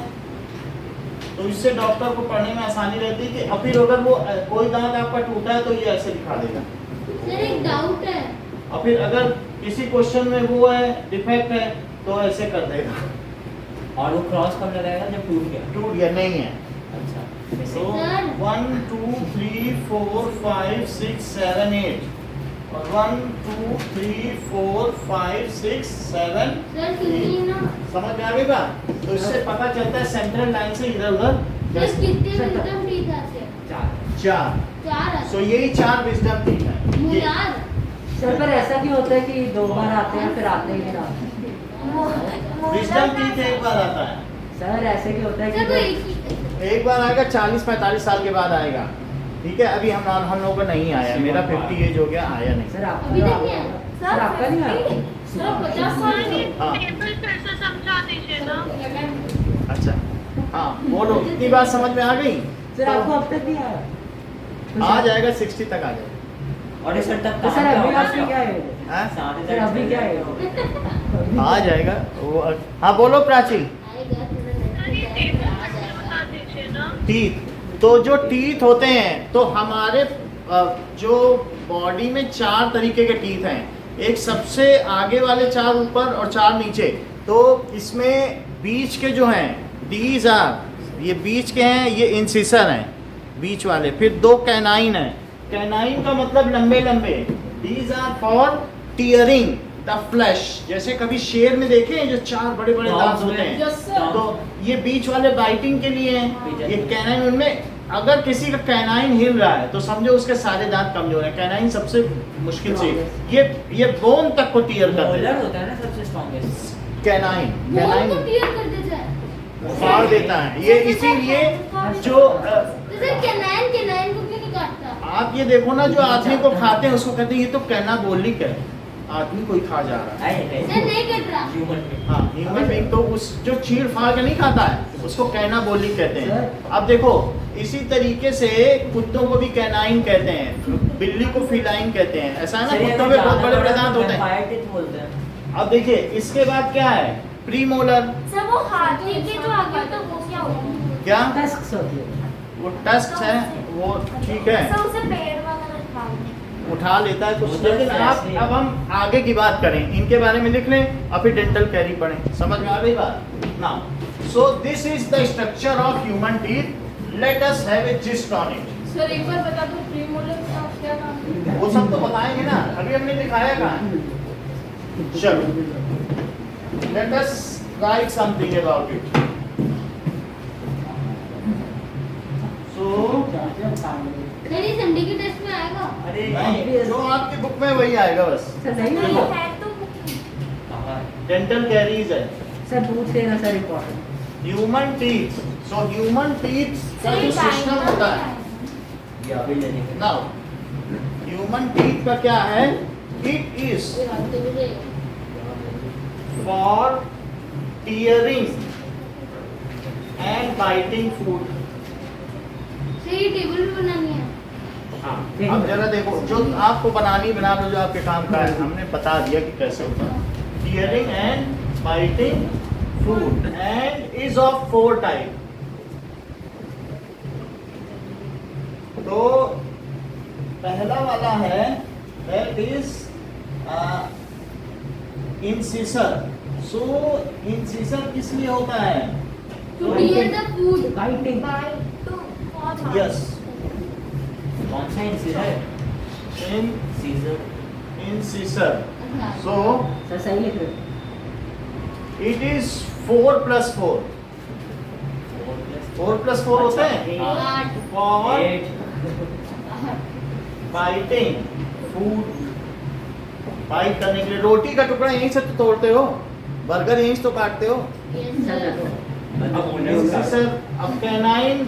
तो इससे डॉक्टर को पढ़ने में आसानी रहती है कि और फिर अगर वो कोई दांत आपका टूटा है तो ये ऐसे दिखा देगा सर एक डाउट है और फिर अगर किसी क्वेश्चन में वो है डिफेक्ट है तो ऐसे कर देगा और वो क्रॉस कब लगाएगा जब टूट गया टूट गया नहीं है अच्छा तो 1 2 3 4 5 6 7 8 और 1 2 3 4 5 6 7 सर कितनी ना समझ में आ गई बात? तो इससे पता चलता है सेंट्रल लाइन से इधर उधर सर कितने विजडम टीथ आते हैं? 4। चार आते सो यही 4 विजडम टीथ है हैं। ये। मुलार सर पर ऐसा क्यों होता है कि 2 बार आते हैं फिर आते ही नहीं आते? विजडम टीथ एक बार आता है, सर ऐसे क्यों होता है सर वो कि एक ही एक बार आएगा 40-45 साल के बाद आएगा। ठीक है, अभी हम लोगों का नहीं आया, मेरा 50 एज हो गया, आया नहीं। सर आपका अभी तो तक आ नहीं गया। आया। सर आपका नहीं आया? सर 50 साल के हाँ समझा दीजिए ना। अच्छा, हाँ बोलो, इतनी बात समझ में आ गई? सर आपको अब तक नहीं आया? आ जाएगा, 60 तक आ जाएगा। और इस तक तो सर अभी आपकी क्या है? हाँ? सर अभी क्या है? आ जाएगा वो। हाँ बोलो प्राची। आएगा थोड़ा आ जाएगा। टीथ, तो जो टीथ होते हैं तो हमारे जो बॉडी में 4 तरीके के टीथ हैं। एक सबसे आगे वाले 4 ऊपर और 4 नीचे। तो इसमें बीच के जो हैं, दीज आर, ये बीच के हैं, ये इंसिसर हैं बीच वाले। फिर 2 कैनाइन है, कैनाइन का मतलब लंबे लंबे। These are for tearing the flesh. जैसे कभी शेर में देखे हैं जो 4 बड़े बड़े दांत होते हैं, यस सर। तो ये बीच वाले बाइटिंग के लिए हैं। ये कैनाइन, उनमें अगर किसी का कैनाइन हिल रहा है तो समझो उसके सारे दांत कमजोर हैं। कैनाइन सबसे मुश्किल से ये बोन तक को टीयर करते मोलर हैं। होता है ना सबसे स्ट्रॉन्गेस्ट। कैनाइन वो तो कैनाइन क्लियर कर देता है। फाड़ देता है। ये इसीलिए जो तो सर कैनाइन कैनाइन को क्यों नहीं काटता? आप ये देखो ना, जो आदमी को खाते हैं उसको कहते हैं ये तो कहना बोली क्या है, आदमी कोई खा जा रहा है। सर नहीं कट रहा। ह्यूमन हाँ, ह्यूमन बीइंग तो उस जो चीड़ फाड़ के नहीं खाता है उसको कहना बोली कहते हैं। अब देखो इसी तरीके से कुत्तों को भी कैनाइन कहते हैं, बिल्ली को फिलाइन कहते हैं। ऐसा है ना, कुत्तों में बहुत बड़े बड़े दांत होते हैं। वाइल्ड टीथ बोलते हैं। अब देखिए इसके बाद क्या है, प्रीमोलर। सर वो हाथी के जो आगे होता है वो क्या होता है? क्या? टस्क्स होती है। वो टस्क है, वो ठीक है, सर उसे पेड़ वगैरह उठाते हैं। उठा लेता है कुछ। उधर लेकिन से आप ऐसे- अब हम आगे की बात करें, इनके बारे में लिख लें और फिर डेंटल कैरी पढ़ें। समझ में आ गई बात? Now so this is the structure of human teeth. Let us have a gist on it. Sir एक बार बता दो प्रीमोलर का क्या काम है? वो सब तो बताएंगे ना, अभी हमने दिखाया कहाँ। चलो let us right something about it. So sir ये संडे के टेस्ट में आएगा। अरे जो आपकी बुक में वही आएगा बस। सर नहीं नहीं है। है तो कहाँ? डेंटल कैरीज है, सर पूछ लेना sir important. Human teeth. So human teeth का जो सिस्टम होता है ये अभी ले लेंगे। नाउ, ह्यूमन टीथ का क्या है, it is for tearing and biting food. Sir ये टेबल भी बनानी है। हाँ, अब जरा देखो, जो आपको बनानी बना लो, जो आपके काम का है, हमने बता दिया कि कैसे होता है। Tearing and biting food and is of 4 type. तो पहला वाला है दैट इज इंसिसर। सो इंसिसर किस लिए होता है? To tear the food. Biting. Bite तो बहुत hard यस, कौन सा incisor? Incisor. Incisor. So sir सही लिख रहे हो। It is 4 + 4। 4 + 4 होता है आठ। For 8 biting food. बाइट करने के लिए रोटी का टुकड़ा यहीं से तो तोड़ते हो, बर्गर यहीं से तो काटते हो। Yes sir sir. देखो। अब इंसिसर, अब कैनाइन,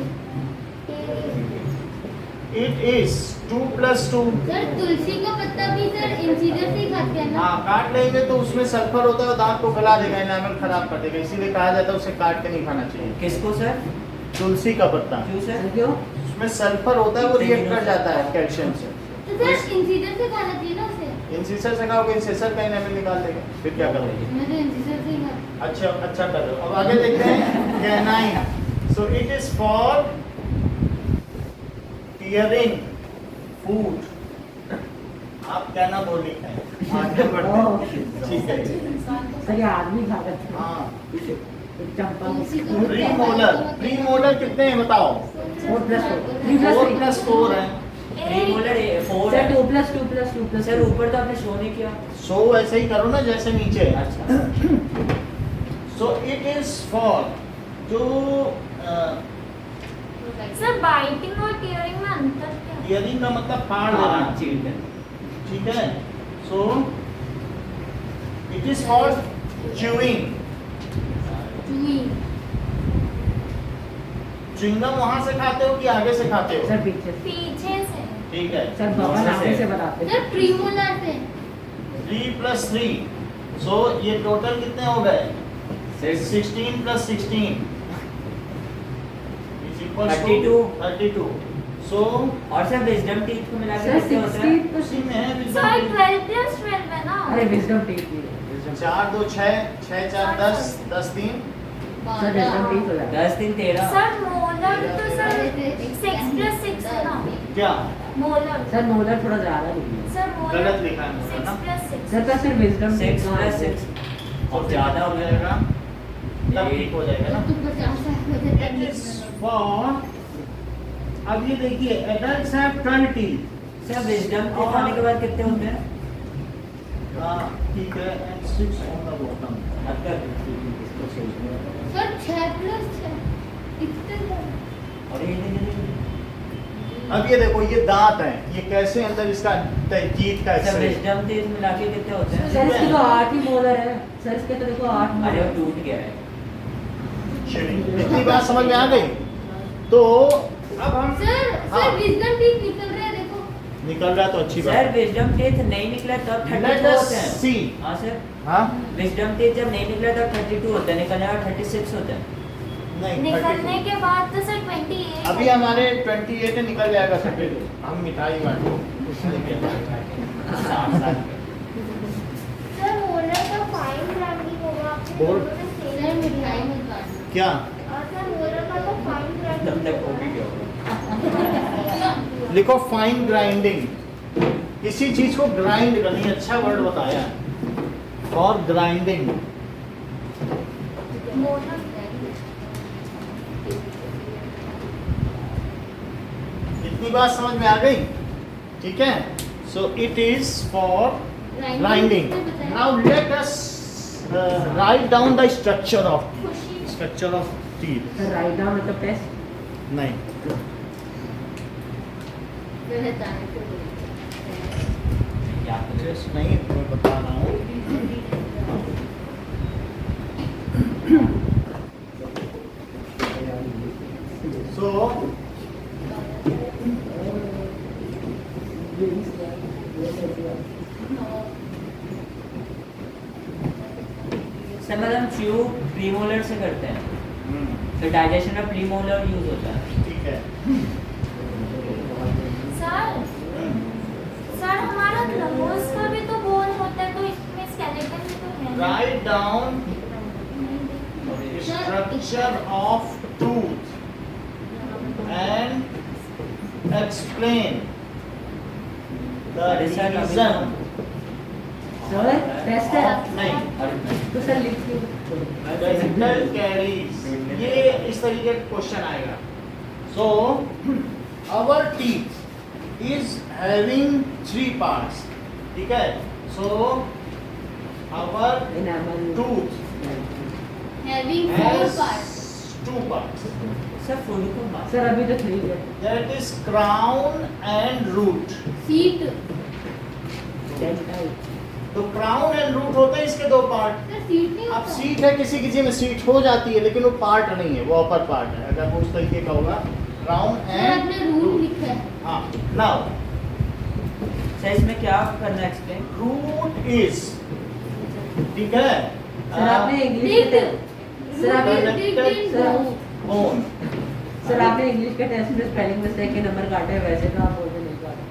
इट इज 2 + 2। सर तुलसी का पत्ता भी सर इंसिजर से ही खाते हैं ना? हाँ, काट लेंगे तो उसमें सल्फर होता है, दांत को गला देगा, एनामल खराब कर देगा, इसीलिए कहा जाता है उसे काट के नहीं खाना चाहिए। किसको सर? तुलसी का पत्ता, क्यों सर सर? क्यों? उसमें सल्फर होता है, वो रिएक्ट कर जाता है कैल्शियम से। तो सर इंसिजर से खाना चाहिए ना उसे? इंसिसर से खाओगे, इंसिसर का एनामल निकाल देगा, फिर क्या करोगे? मैं तो इंसिजर से ही खाती अच्छा कर रहे हो। अब आगे देखते हैं canine. So it is for tearing food. आप कहना बोल लिखते हैं, आगे बढ़ते हैं। ठीक है। सर ये आदमी खा रहे थे। हाँ, एक चंपा तुलसी का को- प्रीमोलर। प्रीमोलर कितने हैं बताओ? सर 4 plus 4 3 plus 4 3 प्लस 4 है, प्रीमोलर 4 सर है 2 plus 2 plus 2 plus सर ऊपर तो आपने शो नहीं किया सो ऐसे ही करो ना जैसे नीचे है। अच्छा सो इट इज फॉर जो सर बाइटिंग और टीयरिंग में अंतर क्या है? टीयरिंग का मतलब फाड़ देना, हाँ चीट है ठीक है। So it is for chewing. Chewing gum वहां से खाते हो कि आगे से खाते हो? सर पीछे पीछे से ठीक है। सर बबल आगे से बनाते हैं सर प्रीमोलर से 3 plus 3, सो ये टोटल कितने हो गए? 16 plus 16 is equals to 32. 32. सो और सर विजडम टीथ को मिला के सर कितने होता है 16 तो उसी में है सर wisdom 12 plus 12 है ना अरे विजडम टीथ भी है 4 2 6 6 4 10 10 3 सर विजडम टीथ हो जाएगा 10 दिन 13 सर मोलर तो सर 6 plus 6 है ना क्या मोलर सर मोलर थोड़ा ज्यादा लिखिए सर मोलर गलत लिखा है मोलर 6 ना? plus 6 सर का सिर्फ विजडम 6 plus 6 और ज्यादा हो जाएगा तब ठीक हो जाएगा ना। तुम 50 It is for, अब ये देखिए adults have 12 teeth. Sir wisdom teeth आने के बाद कितने होते हैं ठीक है, and 6 on the bottom. Sir 6 plus 6 कितने और ये अब ये देखो ये दांत है, ये कैसे अंदर इसका teeth का सर हिस्सा है। विजडम टीथ मिला के कितने होते हैं सर इसके तो 8 ही मोलर है सर इसके तो देखो 8 अरे मोलर वो टूट गया है इतनी बात समझ में आ गई? तो अब हम सर हाँ। सर विजडम टीथ निकल रहा है देखो निकल रहा है तो अच्छी सर बात है। विजडम टीथ नहीं निकला तब 32 Let us होते हैं see. हाँ सर हाँ विजडम टीथ जब नहीं निकला तब 32 होते हैं निकलने का 36 होते हैं नहीं निकलने 32. के बाद तो सर 28 अभी हमारे 28 है, निकल जाएगा सब। हम मिठाई बांटे सर मोलर का फाइन ब्रांडिंग होगा आपने बोल। दोनों ने सर सेम मिठाई मत काटना। क्या और सर मोलर का तो फाइन तब तक हो भी ब्रांडिंग गया लिखो फाइन ग्राइंडिंग, किसी चीज को ग्राइंड करनी, अच्छा वर्ड बताया फॉर ग्राइंडिंग। मोलर इतनी बात समझ में आ गई? ठीक है। So it is for grinding. Now let us write down the structure of teeth. Sir write down मतलब टेस्ट नहीं, टेस्ट नहीं, मैं बता रहा हूँ। सो सर मतलब हम च्यू प्रीमोलर से करते हैं तो डाइजेशन में प्रीमोलर यूज होता है ठीक है। सर सर हमारा नोज का भी तो बोन होता है तो इसमें स्केलेटन भी तो है Write down structure of tooth and explain the अरे सर, अभी reason. सर टेस्ट है नहीं, तो सर लिखिए dental caries, ये इस तरीके का क्वेश्चन आएगा। So our teeth is having 3 parts, ठीक है। So our enamel tooth Having 4 has parts. 2 parts. Sir food को बात सर अभी तो 3 है That is crown and root. Seat. Dental तो क्राउन एंड रूट होते हैं इसके 2 पार्ट। सर सीट नहीं अब होता। सीट है, किसी किसी में सीट हो जाती है लेकिन वो पार्ट नहीं है, वो अपर पार्ट है। अगर वो उस तरीके का होगा क्राउन सर एंड आपने रूट लिखा है। हाँ, नाउ सर इसमें क्या करना है एक्सप्लेन रूट इज, ठीक है, सर आपने इंग्लिश के सर आपने बोन। सर आपने इंग्लिश के टेस्ट में स्पेलिंग मिस्टेक के नंबर काटे हैं, वैसे तो आप बोलते नहीं पाते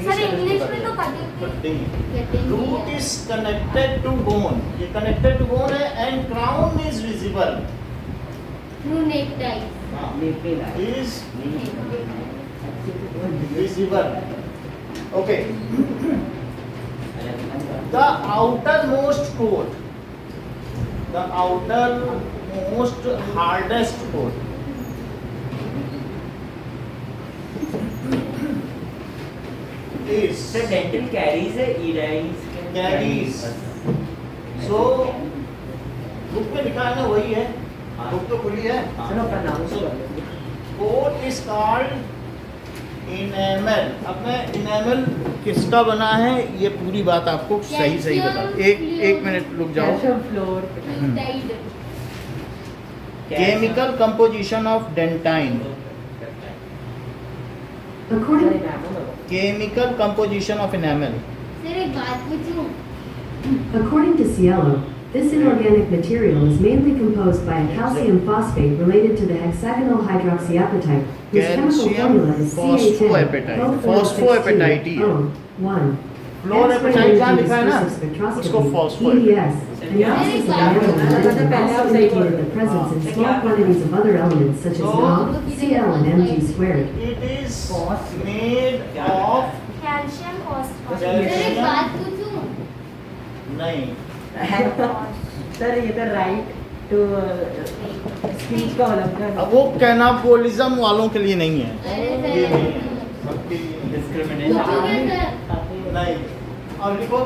सर इंग्लिश में तो cutting root is connected to bone, ये कनेक्टेड टू बोन है and crown is visible. Through neck type. लेके लाए Is visible. Okay. The outermost coat, the outermost hardest coat is sir dental caries है ईराइज Carries. So, book में लिखा है ना वही है, बुक तो खुली है। चलो pronounce कर लेते हैं। Coat is called enamel। अब मैं enamel किसका बना है ये पूरी बात आपको सही बता। एक मिनट रुक जाओ। Calcium floor। Fluoride। Chemical composition of dentine। According, Chemical composition of enamel। Sir एक बात पूछूं? according to Cielo, this inorganic material is mainly composed by a calcium phosphate related to the hexagonal hydroxyapatite, whose chemical Calcium formula is phosphoapatite। Phosphoapatite ही है। CA10.1. Fluorapatite जहाँ लिखा है ना, उसको phosphoapatite। PDS, analysis of enamel also indicated the presence in small quantities of other elements such as NaOH, Cl, and Mg squared. It is made of calcium phosphorate sir एक बात पूछूं? नहीं sir ये तो राइट टू स्पीच का उल्लंघन। अब वो कैनाबोलिज्म वालों के लिए नहीं है, अरे ये सर नहीं है, सबके लिए डिस्क्रिमिनेशन पूछोगे सर? नहीं। अब देखो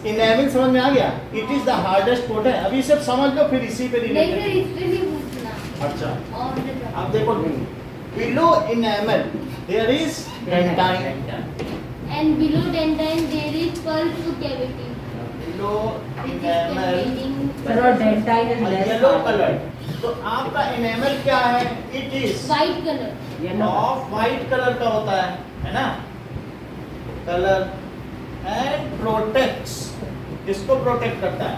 इनेमिल समझ में आ गया, it is the hardest coat है। अभी सब समझ लो फिर इसी पे नहीं सर रिलेटेड। इस पे नहीं पूछना। अच्छा और बताओ। अब देखो below enamel there is dentine. And below dentine there is pulp cavity. Below Which is enamel containing sir और dentine is less yellow colour. तो आपका इनेमिल क्या है? It is white color. Yellow off white colour का होता है ना? Colour and protects, किसको प्रोटेक्ट करता है?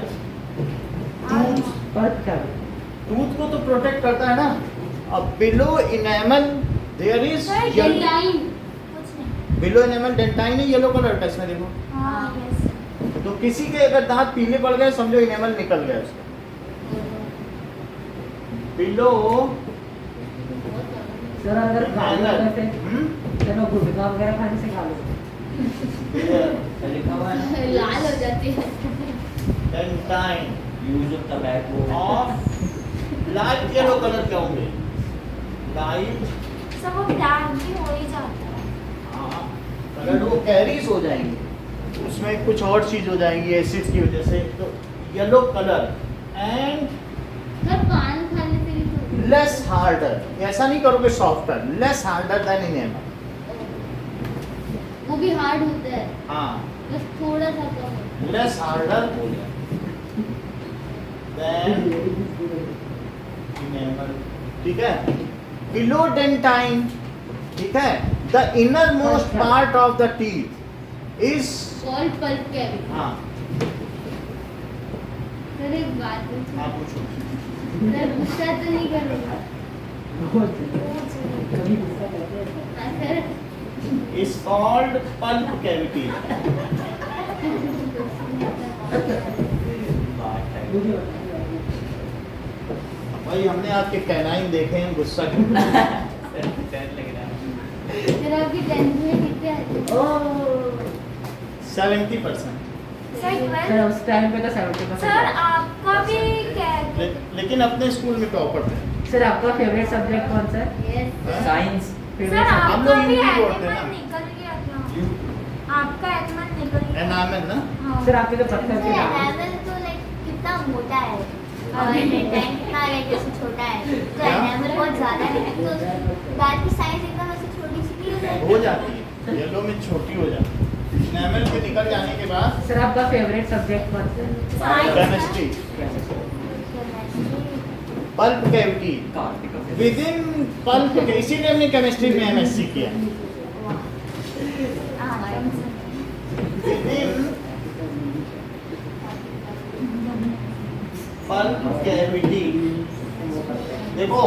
बर्थ कर टूथ को तो प्रोटेक्ट करता है ना। अब below enamel there is sir Dentine. कुछ नहीं बिलो इनेमल डेंटाइन है येलो कलर का। इसमें देखो हाँ यस तो किसी के अगर दांत पीले पड़ गए समझो इनेमल निकल गया उसका। बिलो सर अगर खाने से चलो गुटखा वगैरह खाने से खा लो। लिखा हुआ है ना लाल हो जाती है। Dentine use of tobacco of light yellow colour के होंगे। लाइट सब वो ब्लैक भी हो ही जाता है अगर वो कैरीज हो जाएंगे उसमें कुछ और चीज हो जाएंगी एसिड की वजह से, तो येलो कलर एंड सर पान खाने से भी तो लेस हार्डर। ऐसा नहीं करोगे softer, less harder than enamel. वो भी हार्ड होता है, हाँ बस थोड़ा सा कम होता लेस हार्डर देन इनेमल। ठीक है। बिलो डेंटाइन, ठीक है, the innermost part of the teeth is है। Called pulp cavity. हाँ सर एक बात पूछूं? आप पूछो। सर गुस्सा तो नहीं करोगे? कभी गुस्सा करते हैं। हाँ, sir is called pulp cavity. भाई हमने आपके कैनाइन देखे हैं, गुस्सा क्यों? सर आपकी टेंथ में कितने आते हैं? 70%। सर उस टाइम पे तो 70%। सर आपका भी क्या लेकिन अपने स्कूल में टॉपर थे। सर आपका फेवरेट सब्जेक्ट कौन सा है? Yes, साइंस सर हम आपका लोग भी हिंदी बोलते हैं एनिमल ना। निकल गया क्या आपका एनिमल निकल गया एनामेल ना। हाँ सर आपके तो पत्थर के नाम हैं। एनिमल तो लाइक कितना मोटा है और डेंटाइन कितना लाइक जैसे छोटा है तो क्या? एनिमल बहुत ज्यादा है तो दांत की साइज एकदम ऐसे छोटी सी भी हो जाती है, येलो में छोटी हो जाती है। एनामेल के निकल जाने के बाद सर आपका फेवरेट सब्जेक्ट कौन सा है? Chemistry, pulp cavity. Within pulp के, इसीलिए हमने केमिस्ट्री में एमएससी किया। विद इन पल्प कैविटी देखो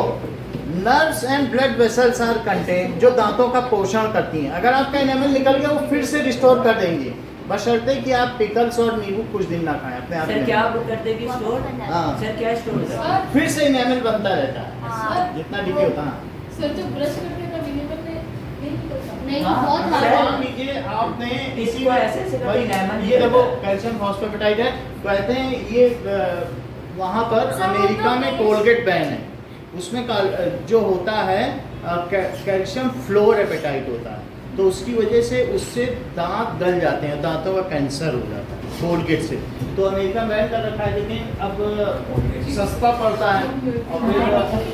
nerves and blood vessels are contain, जो दांतों का पोषण करती हैं। अगर आपका एनामेल निकल गया वो फिर से रिस्टोर कर देंगे, बशर्ते कि आप पिकल्स और नींबू कुछ दिन ना खाएं अपने आप सर में। क्या आप करते हैं कि स्टोर हाँ सर क्या स्टोर होता है सर फिर से एनामेल बनता रहता है हाँ जितना डिके होता है। सर जो ब्रश करते हैं विनेगर में नहीं निकलता। नहीं हाँ, बहुत सर, हार्ड मान लीजिए आपने इसको ऐसे से भाई, कभी enamel ये नहीं देखो करता। कैल्शियम फॉस्फेटाइड है, कहते हैं ये वहाँ पर सर, वो अमेरिका तो में है। कोलगेट बैन है, उसमें जो होता है कैल्शियम फ्लोरेपेटाइट होता है, तो उसकी वजह से उससे दांत गल जाते हैं, दांतों का कैंसर हो जाता है कोलगेट से। तो अमेरिका बैन कर रखा है, लेकिन अब सस्ता पड़ता है। और फिर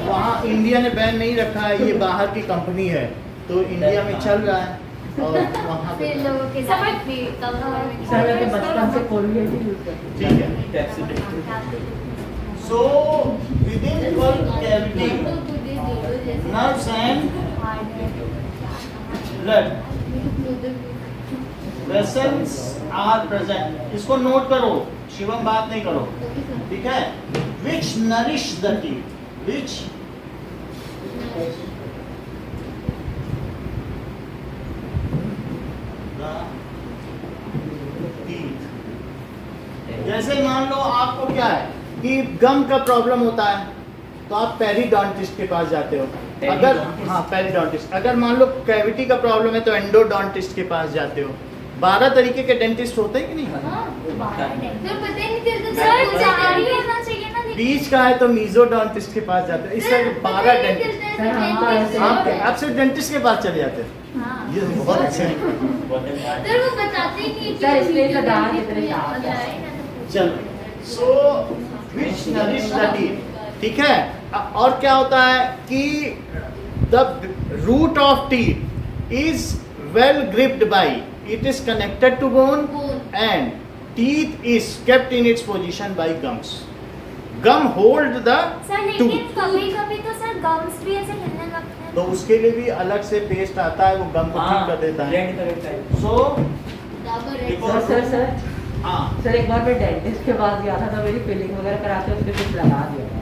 वहाँ इंडिया ने बैन नहीं रखा है, ये बाहर की कंपनी है, तो इंडिया में चल रहा है और वहाँ पे फिर लोगों के दांत भी कम सर मैं तो बचपन से कोलगेट ही यूज करती हूँ। ठीक है। So within bulb cavity, nerves and blood vessels are present. इसको नोट करो, शिवम बात नहीं करो, ठीक है? Which nourish the teeth, which the teeth. जैसे मान लो आपको क्या है कि गम का प्रॉब्लम होता है, तो आप पेरिडोंटिस्ट के पास जाते हो। अगर हाँ पेरिडोंटिस्ट, अगर मान लो कैविटी का प्रॉब्लम है तो एंडोडोंटिस्ट के पास जाते हो। 12 तरीके के डेंटिस्ट होते हैं कि नहीं? फिर पता ही नहीं चलता सर जारी होना चाहिए ना लेकिन बीच का है तो मीजोडोंटिस्ट के पास जाते हो। इस तरह 12 डेंटिस्ट आप सिर्फ डेंटिस्ट के पास चले जाते हो। ये बहुत अच्छा है। सर वो बताते ही नहीं सर, इसलिए तो दांत इतने शार्प हैं। चलो so which nourish the teeth, ठीक है। और क्या होता है कि the root of teeth is well gripped by, it is connected to bone and teeth is kept in its position by gums. Gum hold the sir tooth, लेकिन कभी-कभी तो सर गम्स भी ऐसे हिलने लगते हैं। तो उसके लिए भी अलग से पेस्ट आता है, वो गम को ठीक कर देता है। रेड कलर का सो सर हाँ सर एक बार मैं डेंटिस्ट के पास गया था तो मेरी फिलिंग वगैरह कराते उसने कुछ लगा दिया था।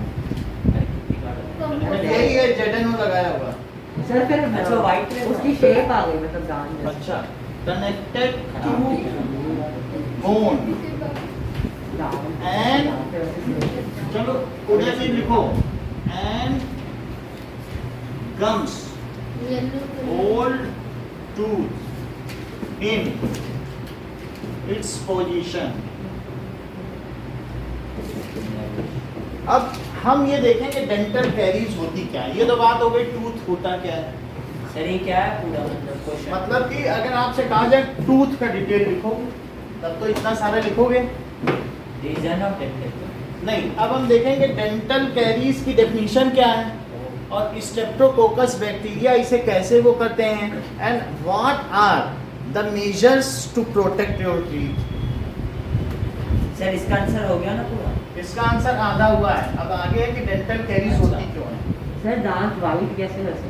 यही है जेडन लगाया हुआ। सर फिर अच्छा, white में उसकी शेप आ गई मतलब दांत जैसी। अच्छा, कनेक्टेड टू बोन एंड, चलो उधर भी लिखो, and gums hold tooth in its position. अब हम ये देखेंगे डेंटल कैरीज होती क्या है। ये तो बात हो गई टूथ होता क्या है। सर ये क्या है पूरा मतलब क्वेश्चन? मतलब कि अगर आपसे कहा जाए टूथ का डिटेल लिखो, तब तो इतना सारा लिखोगे रीजन ऑफ डेंटल नहीं। अब हम देखेंगे डेंटल कैरीज की डेफिनेशन क्या है और स्ट्रेप्टोकोकस बैक्टीरिया इसे कैसे वो करते हैं, and what are the measures to protect your teeth. Sir इसका आंसर हो गया ना पूरा? इसका आंसर आधा हुआ है, अब आगे है कि डेंटल कैरीज होती क्यों है। सर दांत वाइट कैसे कर सकते?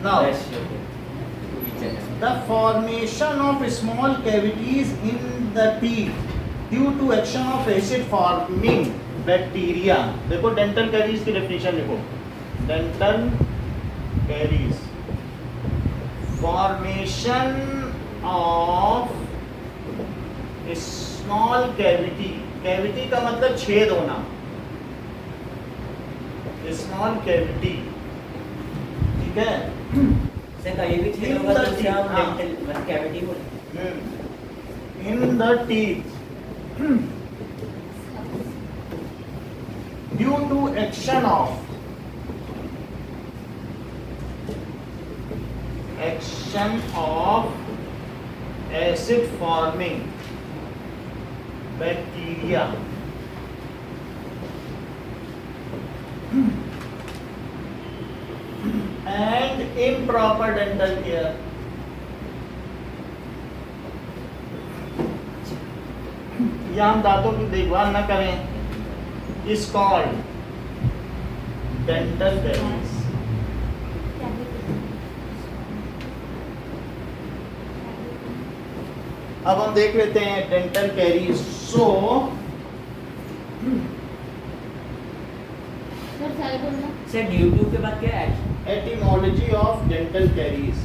Now the formation of small cavities in the teeth due to action of acid forming bacteria। देखो डेंटल कैरीज की डेफिनेशन लिखो, dental caries formation of small cavity, cavity का मतलब छेद होना, स्मॉल कैविटी, ठीक है। सर कहीं भी छेद होगा तो उसे हम डेंटल कैविटी बोलते हैं। in the teeth due to action of acid forming bacteria and improper dental care। या हम दांतों की देखभाल न करें इज कॉल्ड डेंटल कैरीज। अब हम देख लेते हैं dental caries. So sir due to के बाद क्या है? Etymology of dental caries.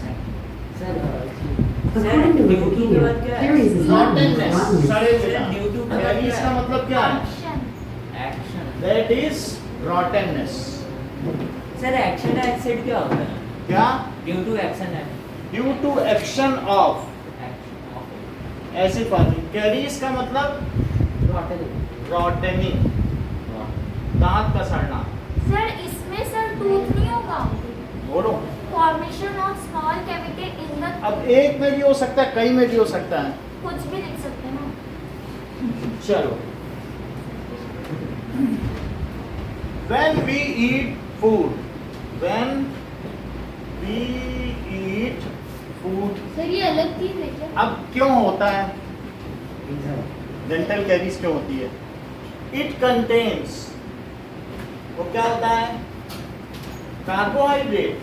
According to Wikipedia, caries is not an rottenness, सड़े मिला। ड्यू टू कैरीज का मतलब क्या है? Action. That is rottenness. Sir action acid क्या होता है? क्या? ड्यू टू एक्शन है due to action of acid forming. Caries का मतलब रॉटेनिंग, दांत का सड़ना। सर इसमें सर टूथ नहीं होगा? बोलो। Formation of small cavity in the अब एक में भी हो सकता है, कई में भी हो सकता है। कुछ भी लिख सकते हैं ना। चलो, when we eat food, sir ये अलग चीज है क्या? अब क्यों होता है डेंटल कैरीज, क्यों होती है? इट कंटेन्स, वो क्या होता है, carbohydrate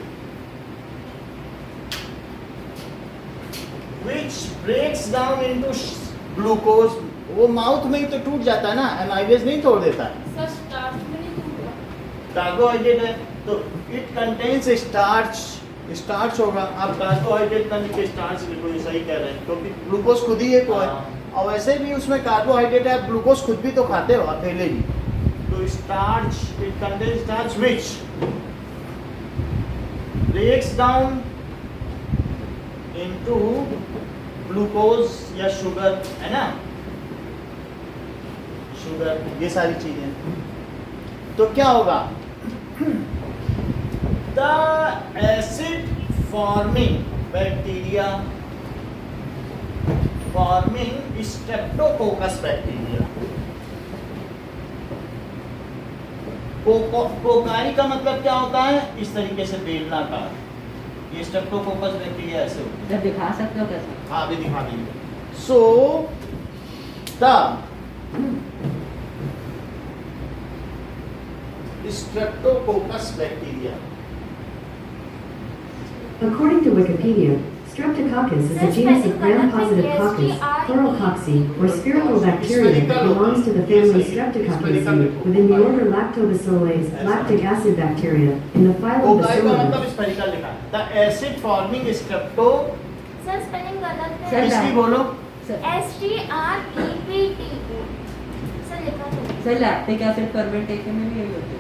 which breaks down into glucose. वो माउथ में ही तो टूट जाता है ना, एमाइलेज नहीं तोड़ देता है। सर स्टार्च में नहीं टूटा। कार्बोहाइड्रेट है तो इट कंटेन्स स्टार्च, स्टार्च होगा। आप कार्बोहाइड्रेट का नीचे स्टार्च बिल्कुल सही कह रहे हैं, क्योंकि ग्लूकोज खुद ही एक है और वैसे भी उसमें कार्बोहाइड्रेट है। आप ग्लूकोज खुद भी तो खाते हो अकेले भी, तो starch, it contains starch which breaks down into glucose या शुगर, है ना, शुगर, ये सारी चीजें। तो क्या होगा, the acid forming bacteria forming streptococcus bacteria. Cocci का मतलब क्या होता है, इस तरीके से बेलनाकार, ये स्ट्रेप्टोकोकस बैक्टीरिया ऐसे होती है। जब दिखा सकते हो कैसे? हाँ अभी दिखा देंगे। So the Streptococcus bacteria, According to Wikipedia, Streptococcus is a genus of gram-positive coccus, chlorococci, or spherical bacteria that belongs to the family Streptococcaceae within the order Lactobacillus lactic acid bacteria in the phylum cocci का मतलब Bacillus. Spherical लिखा है। The acid forming strepto, sir spelling गलत sir, है। इसकी बोलो, STREPTO। Sir लिखा तो सर लैक्टिक एसिड फर्मेंटेशन में भी यही होता है।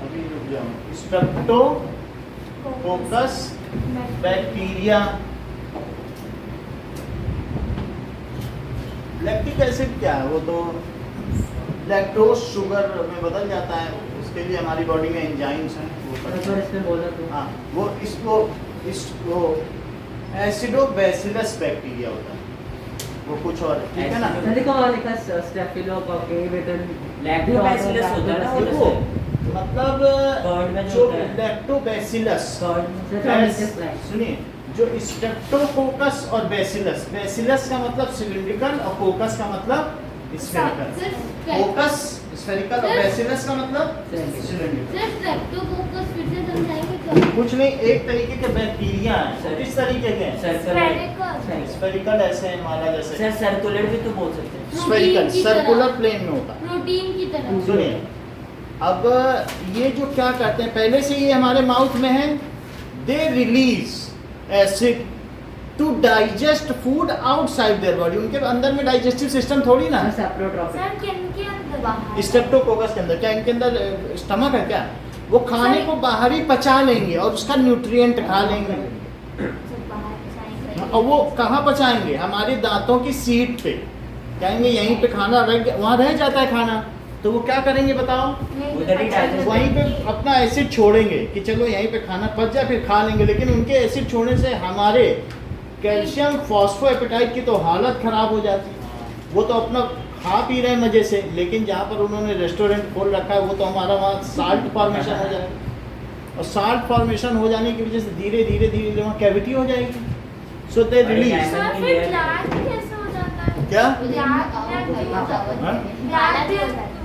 अभी रुक जाओ, स्ट्रेप्टो कोकस बैक्टीरिया। लैक्टिक एसिड क्या है, वो तो लैक्टोज शुगर में बदल जाता है, उसके लिए हमारी बॉडी में एंजाइम्स हैं वो एक करते बार हैं। इसमें बोला तो हाँ वो इसको एसिडोबैसिलस बैक्टीरिया होता है, वो कुछ और, ठीक है ना। सर देखो वहाँ लिखा स्टेफिलोकोकस लैक्टोबैसिलस होता है ना, वो देखो तो मतलब कर्ड में जो जो होता है। लैक्टोबैसिलस, सर सुनिए, जो स्ट्रेप्टोकोकस और बैसिलस, बैसिलस का मतलब सिलिंड्रिकल और कोकस का मतलब स्फेरिकल। कोकस स्फेरिकल और बैसिलस का मतलब सिलिंड्रिकल। सर स्ट्रेप्टोकोकस फिर से समझाएंगे क्या? कुछ नहीं, एक तरीके के बैक्टीरिया हैं, किस तरीके के हैं, स्फेरिकल। स्फेरिकल ऐसे हैं हमारा जैसे, सर सर्कुलर भी तो बोल सकते हैं। स्फेरिकल की तरह। सर्कुलर प्लेन में होता है। प्रोटीन की तरह। सुनिए, अब ये जो क्या करते हैं, पहले से ये हमारे माउथ में है, they release acid to digest food outside their body. उनके अंदर में डाइजेस्टिव सिस्टम थोड़ी ना, सेप्रोट्रोपिक। सर किनके अंदर? स्ट्रेप्टोकोकस के अंदर क्या, इनके अंदर स्टमक है क्या, वो खाने को बाहर ही पचा लेंगे और उसका न्यूट्रिएंट खा लेंगे। और वो कहाँ पचाएंगे, हमारे दांतों की सीट पे, कहेंगे यहीं पे खाना रह गया, वहाँ रह जाता है खाना, तो वो क्या करेंगे बताओ, उधर ही डाइजेस्ट वहीं पे अपना एसिड छोड़ेंगे कि चलो यहीं पे खाना पच जाए फिर खा लेंगे। लेकिन उनके एसिड छोड़ने से हमारे कैल्शियम फॉस्फोएपेटाइट की तो हालत खराब हो जाती है। वो तो अपना खा पी रहे हैं मजे से, लेकिन जहाँ पर उन्होंने रेस्टोरेंट खोल रखा है वो तो हमारा वहाँ साल्ट फॉर्मेशन हो जाएगा, और साल्ट फॉर्मेशन हो जाने की वजह से धीरे धीरे धीरे वहाँ कैविटी हो जाएगी। सो दे रिलीज। सर फिर ब्लैक कैसे हो जाता है? क्या हाँ?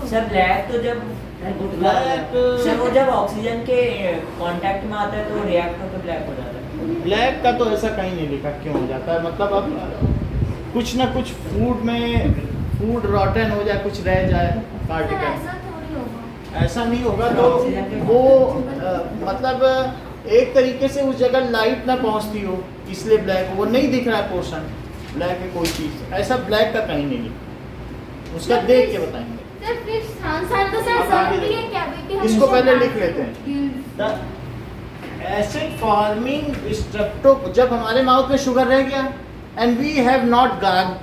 सर ब्लैक तो जब ब्लैक सर वो जब ऑक्सीजन के कांटेक्ट में आता है तो रिएक्ट होकर ब्लैक हो जाता है। ब्लैक का तो ऐसा कहीं नहीं लिखा क्यों हो जाता है, मतलब अब कुछ ना कुछ फूड में फूड रॉटन हो जाए, कुछ रह जाए सर पार्टिकल, ऐसा थोड़ी होगा। ऐसा नहीं होगा। तो वो मतलब एक तरीके से उस जगह लाइट ना पहुंचती हो इसलिए ब्लैक, वो नहीं दिख रहा है पोर्शन ब्लैक है कोई चीज, ऐसा ब्लैक का कहीं नहीं लिखा, उसका देख के बताएंगे। सर फिर सर तो सर सर भी है कैविटी। इसको पहले लिख लेते हैं। एसिड फॉर्मिंग स्ट्रेप्टो, जब हमारे माउथ में शुगर रह गया and we have not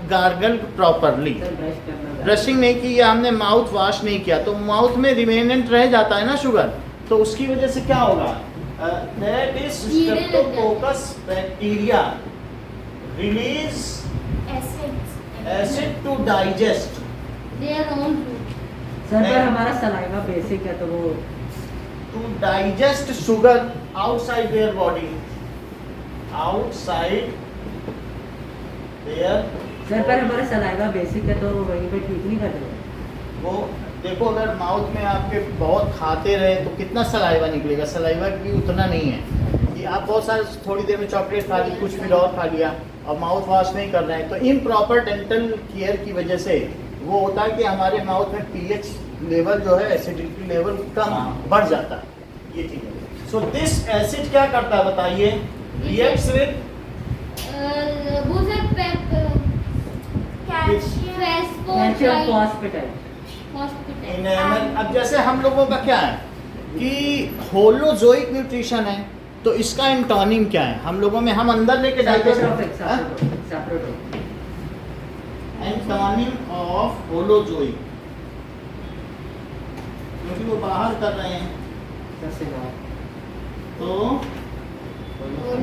gargled properly, brush करना ब्रशिंग नहीं की या हमने माउथ वॉश नहीं किया, तो माउथ में रिमेनेंट रह जाता है ना शुगर, तो उसकी वजह से क्या होगा? दैट इज कीड़े लग जाते हैं। Streptococcus bacteria release acids acid to digest. Their own food. Sir पर नहीं। हमारा सलाइवा बेसिक है तो वो To digest sugar outside their body, outside their sir पर हमारा सलाइवा बेसिक है तो वहीं पे ठीक नहीं कर रहे। वो देखो, अगर माउथ में आपके बहुत खाते रहे तो कितना सलाइवा निकलेगा? सलाइवा भी उतना नहीं है कि आप बहुत सारे थोड़ी देर में चॉकलेट खा ली, कुछ फिर और खा लिया और माउथ वॉश नहीं कर रहे हैं। तो इम्प्रॉपर डेंटल केयर की वजह से वो होता है कि हमारे माउथ में पीएच लेवल जो है, एसिडिटी लेवल कम बढ़ जाता है। ये ठीक है। सो दिस एसिड क्या करता है बताइए? रिएक्ट्स विद वो सर कैल्शियम कैल्शियम फॉस्फेटाइड। इनेमल। अब जैसे हम लोगों का क्या है कि होलोजोइक न्यूट्रिशन है, तो इसका एंटोनिम क्या है? हम लोगों में हम अंदर लेके जाते हैं एंटोनिम ऑफ होलोजोइक, क्योंकि वो बाहर कर रहे हैं तो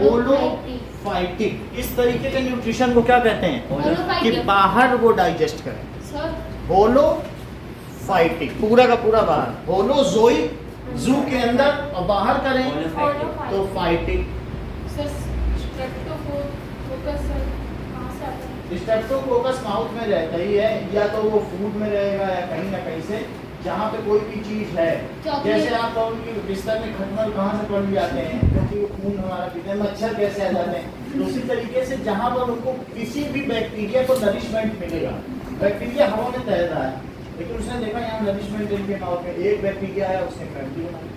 होलोफाइटिक। इस तरीके के न्यूट्रिशन को क्या कहते हैं? कि होलोफाइटिक। बाहर वो डाइजेस्ट करें। सर होलोफाइटिक, पूरा का पूरा बाहर। होलोजोइक जू के अंदर और बाहर करें तो फाइटिक। सर स्ट्रेप्टोकोकस सर कहाँ से आता है? स्ट्रेप्टोकोकस माउथ में रहता ही है, या तो वो फूड में रहेगा या कहीं ना कहीं से जहाँ पे कोई भी चीज है। चॉकलेट। जैसे आप कहोगे कि बिस्तर में खटमल कहाँ से पड़ जाते हैं, क्योंकि वो खून हमारा पीते हैं, मच्छर कैसे आ जाते हैं। तो उसी तरीके से जहाँ पर उनको किसी भी बैक्टीरिया को नरिशमेंट मिलेगा, बैक्टीरिया हवा में तैर रहा है लेकिन उसने देखा यहाँ नरिशमेंट इनके माउथ में, एक बैक्टीरिया आया उसने फैमिली बना दी।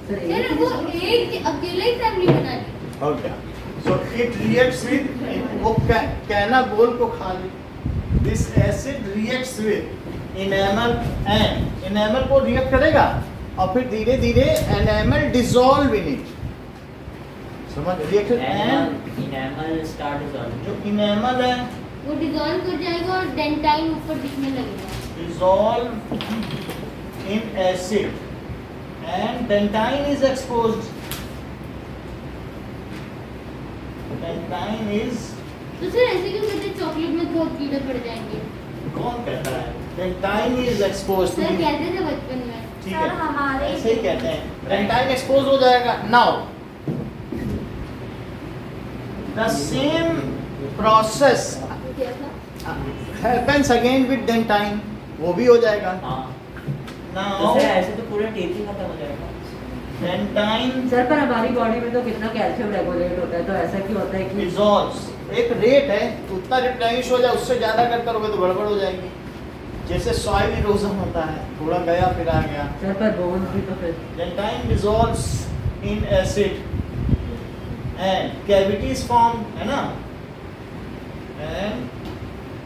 सर वो एक अकेले ही फैमिली बना ली। और क्या? सो इट रिएक्ट्स विद, वो कहना बोल को खा ली। This acid reacts with enamel and enamel को रिएक्ट करेगा और फिर धीरे धीरे एनेमल डिसॉल्व इन इट। समझ? Reaction and enamel start dissolving. जो इनेमल है वो डिसॉल्व कर जाएगा और डेंटाइन ऊपर दिखने लगेगा। dissolve in acid and dentine is exposed. Dentine is, तो सर ऐसे क्यों कहते हैं चॉकलेट में बहुत कीड़े पड़ जाएंगे? कौन कहता है? Dentine is exposed to sir the, कहते थे बचपन में। ठीक सर, हमारे है, ऐसे ही कहते हैं। Dentine expose हो जाएगा। Now the same process happens again with dentine, वो भी हो जाएगा। हाँ Now तो सर ऐसे तो पूरा टेपिंग खत्म हो जाएगा। dentine सर पर हमारी बॉडी में तो कितना कैल्शियम रेगुलेट होता है, तो ऐसा क्यों होता है कि dissolves, एक रेट है, उतना रिप्लेनिश हो जाए, उससे ज़्यादा अगर करोगे तो गड़बड़ हो जाएगी। जैसे सॉइल इरोजन होता है, थोड़ा गया फिर आ गया। सर पर बोन्स भी तो फिर Dentine dissolves in acid and cavity is formed, है ना? And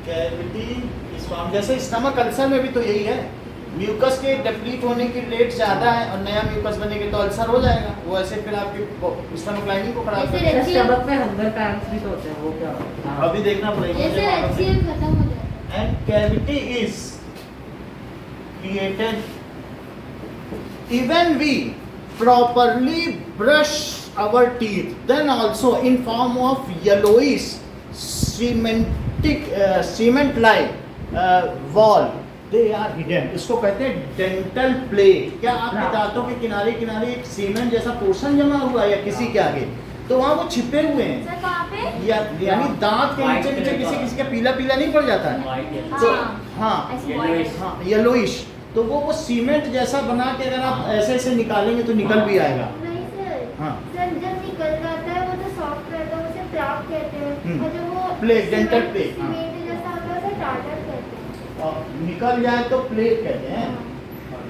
cavity is formed। जैसे स्टमक अल्सर में भी तो यही है, म्यूकस के डिप्लीट होने की रेट ज़्यादा है और नया म्यूकस बनेगा तो अल्सर हो जाएगा। वो ऐसे फिर आपकी स्टमक लाइनिंग को खराब जैसे करेगा। सर स्टमक में हंगर पैंट्स भी तो होते हैं, वो क्या होता है? अभी देखना पड़ेगा। जैसे HCl खत्म हो जाता है। And cavity is created even we properly brush our teeth, then also in form of yellowish cement like wall, they are hidden। इसको कहते हैं डेंटल प्लेट। क्या आपके दांतों के किनारे किनारे एक सीमेंट जैसा पोर्शन जमा हुआ है या किसी के आगे, तो वहाँ वो छिपे हुए हैं। सर कहाँ पे? यानी दांत के नीचे नीचे किसी का पीला पीला नहीं पड़ जाता है। White yellow। तो हाँ। हाँ ऐसे Yellowish। white। हाँ येलोइश, तो वो सीमेंट जैसा बना के अगर आप ऐसे ऐसे निकालेंगे तो निकल भी आएगा। नहीं सर। हाँ। सर जब निकल जाता है वो तो सॉफ्ट रहता है, उसे प्लाक कहते हैं। और जब वो प्लेक, dental plaque, हाँ। सीमेंट जैसा होता है उसे टार्टर कहते हैं। और निकल जाए तो प्लेक कहते हैं,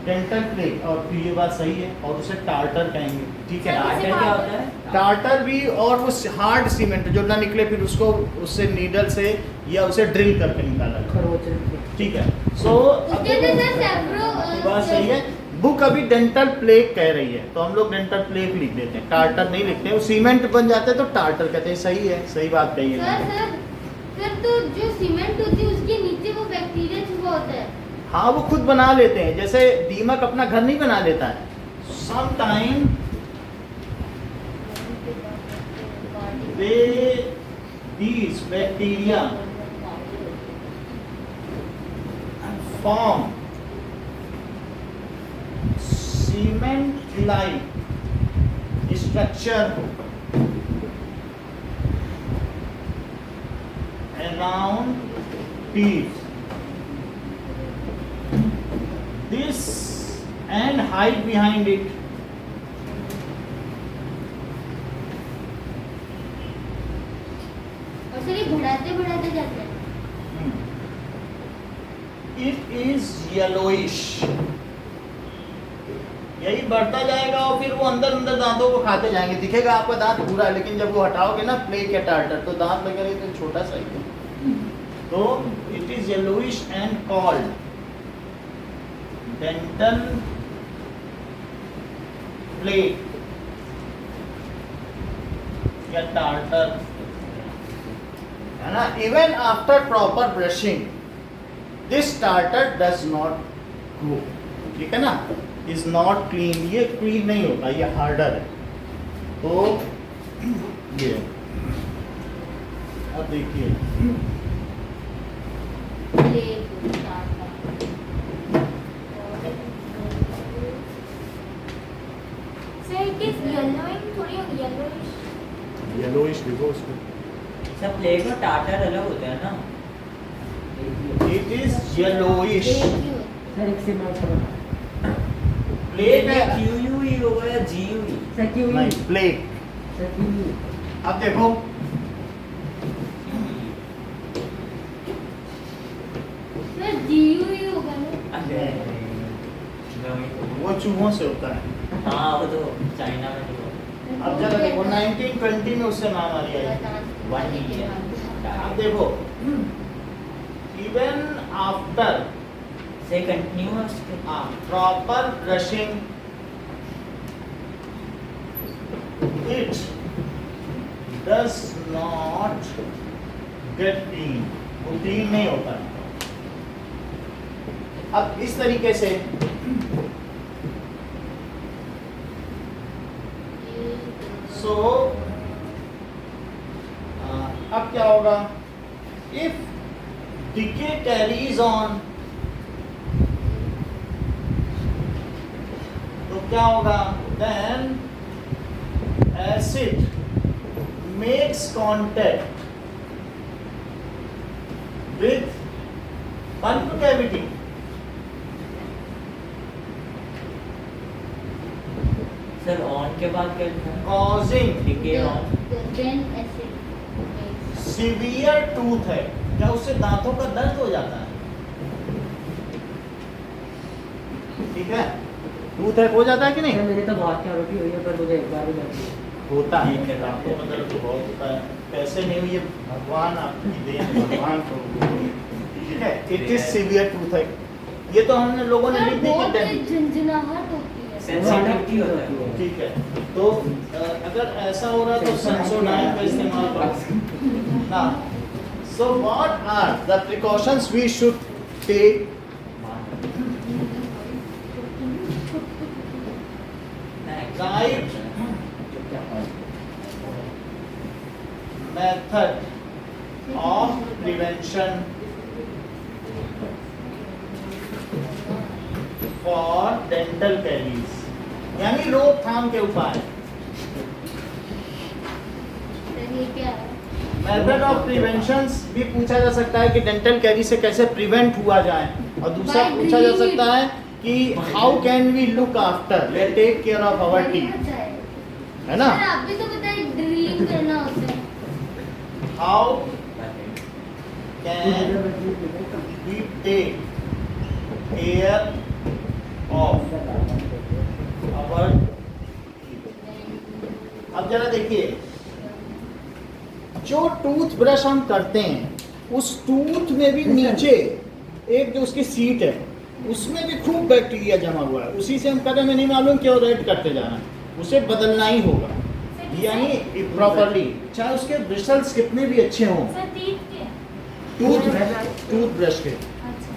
डेंटल प्लेक। और फिर ये बात सही है, और उसे टार्टर कहेंगे। ठीक है। सर, टार्टर क्या होता है? टार्टर भी, और वो हार्ड सीमेंट जो ना निकले फिर उसको उससे नीडल से या उसे ड्रिल करके निकाला जाए। खरोच। ठीक है। सो उसके अंदर सर सेप्रो बात सही है। बुक अभी डेंटल प्लेक कह रही है तो हम लोग डेंटल प्लेक लिख देते हैं, टार्टर नहीं लिखते हैं। वो सीमेंट बन जाते हैं तो टार्टर कहते हैं। सही है, सही बात कही है। सर तो जो सीमेंट होती है उसके नीचे वो बैक्टीरिया छुपा होता है। हाँ, वो खुद बना लेते हैं। जैसे दीमक अपना घर नहीं बना लेता है, sometime these bacteria form cement-like structure around teeth. This and hide behind it. और सर ये बढ़ाते बढ़ाते जाते हैं। It is yellowish. यही बढ़ता जाएगा और फिर वो अंदर अंदर दांतों को खाते जाएंगे। दिखेगा आपका दांत पूरा है, लेकिन जब वो हटाओगे ना प्लेक या टार्टर तो दांत लगेगा तो छोटा सा ही है। तो it is yellowish and called dental plaque या टार्टर, है ना। Even after proper brushing this tartar does not go, ठीक है ना, इज नॉट क्लीन। ये क्लीन नहीं होता, ये हार्डर है। तो ये अब देखिए सर इट इज येलोइंग, थोड़ी येलोइश। येलोइश देखो उसको, सब प्लेग और टार्टर अलग होते हैं ना। It is yellowish. सर एक से बात करो प्लेग है, QUE होगा या GUE? सर क्यों नहीं प्लेग। सर क्यों अब देखो सर GUE होगा ना। अरे वो चूहों से होता है। हाँ वो तो चाइना में तो अब जरा देखो 1920 में उससे महामारी आई। अब देखो इवन आफ्टर से continuous proper brushing it does not get clean, वो क्लीन नहीं होता है। अब इस तरीके से सो अब क्या होगा, इफ decay carries on तो क्या होगा, then acid makes contact with pulp cavity. Sir on के बाद क्या लिखा है? Causing Decay on Then acid severe tooth है। क्या उससे दांतों का दर्द हो जाता है? ठीक है, टूथ है हो जाता है कि नहीं? सर मेरे तो बहुत कैविटी हुई है पर मुझे एक बार ही लगी होता है, दांतों का दर्द तो बहुत होता है। कैसे नहीं हुई, ये भगवान आपकी देन है, भगवान को। ठीक है, इट इज सीवियर टूथ है। ये तो हमने लोगों ने लिख दी कि बहुत झंझनाहट होती है। सेंसिटिविटी होता है। ठीक है, तो अगर ऐसा हो रहा है तो सेंसोडाइन का इस्तेमाल करो ना। So what are the precautions we should take? Right method of prevention for dental caries, यानी रोकथाम के उपाय। ये क्या है? मेथड ऑफ प्रिवेंशन भी पूछा जा सकता है कि डेंटल कैरी से कैसे प्रिवेंट हुआ जाए, और दूसरा पूछा जा सकता है कि how can we look after या take care of our teeth, है ना। सर आप भी तो बताइए ड्रिलिंग करना होता है। How can we take care of our. अब जरा देखिए, जो टूथ ब्रश हम करते हैं उस टूथ में भी नीचे एक जो उसकी सीट है उसमें भी खूब बैक्टीरिया जमा हुआ है। उसी से हम कर रहे हैं, नहीं मालूम क्यों रेड करते जाना, उसे बदलना ही होगा। यानी प्रॉपरली चाहे उसके ब्रिसल्स कितने भी अच्छे हों, सर टीथ के टूथ ब्रश के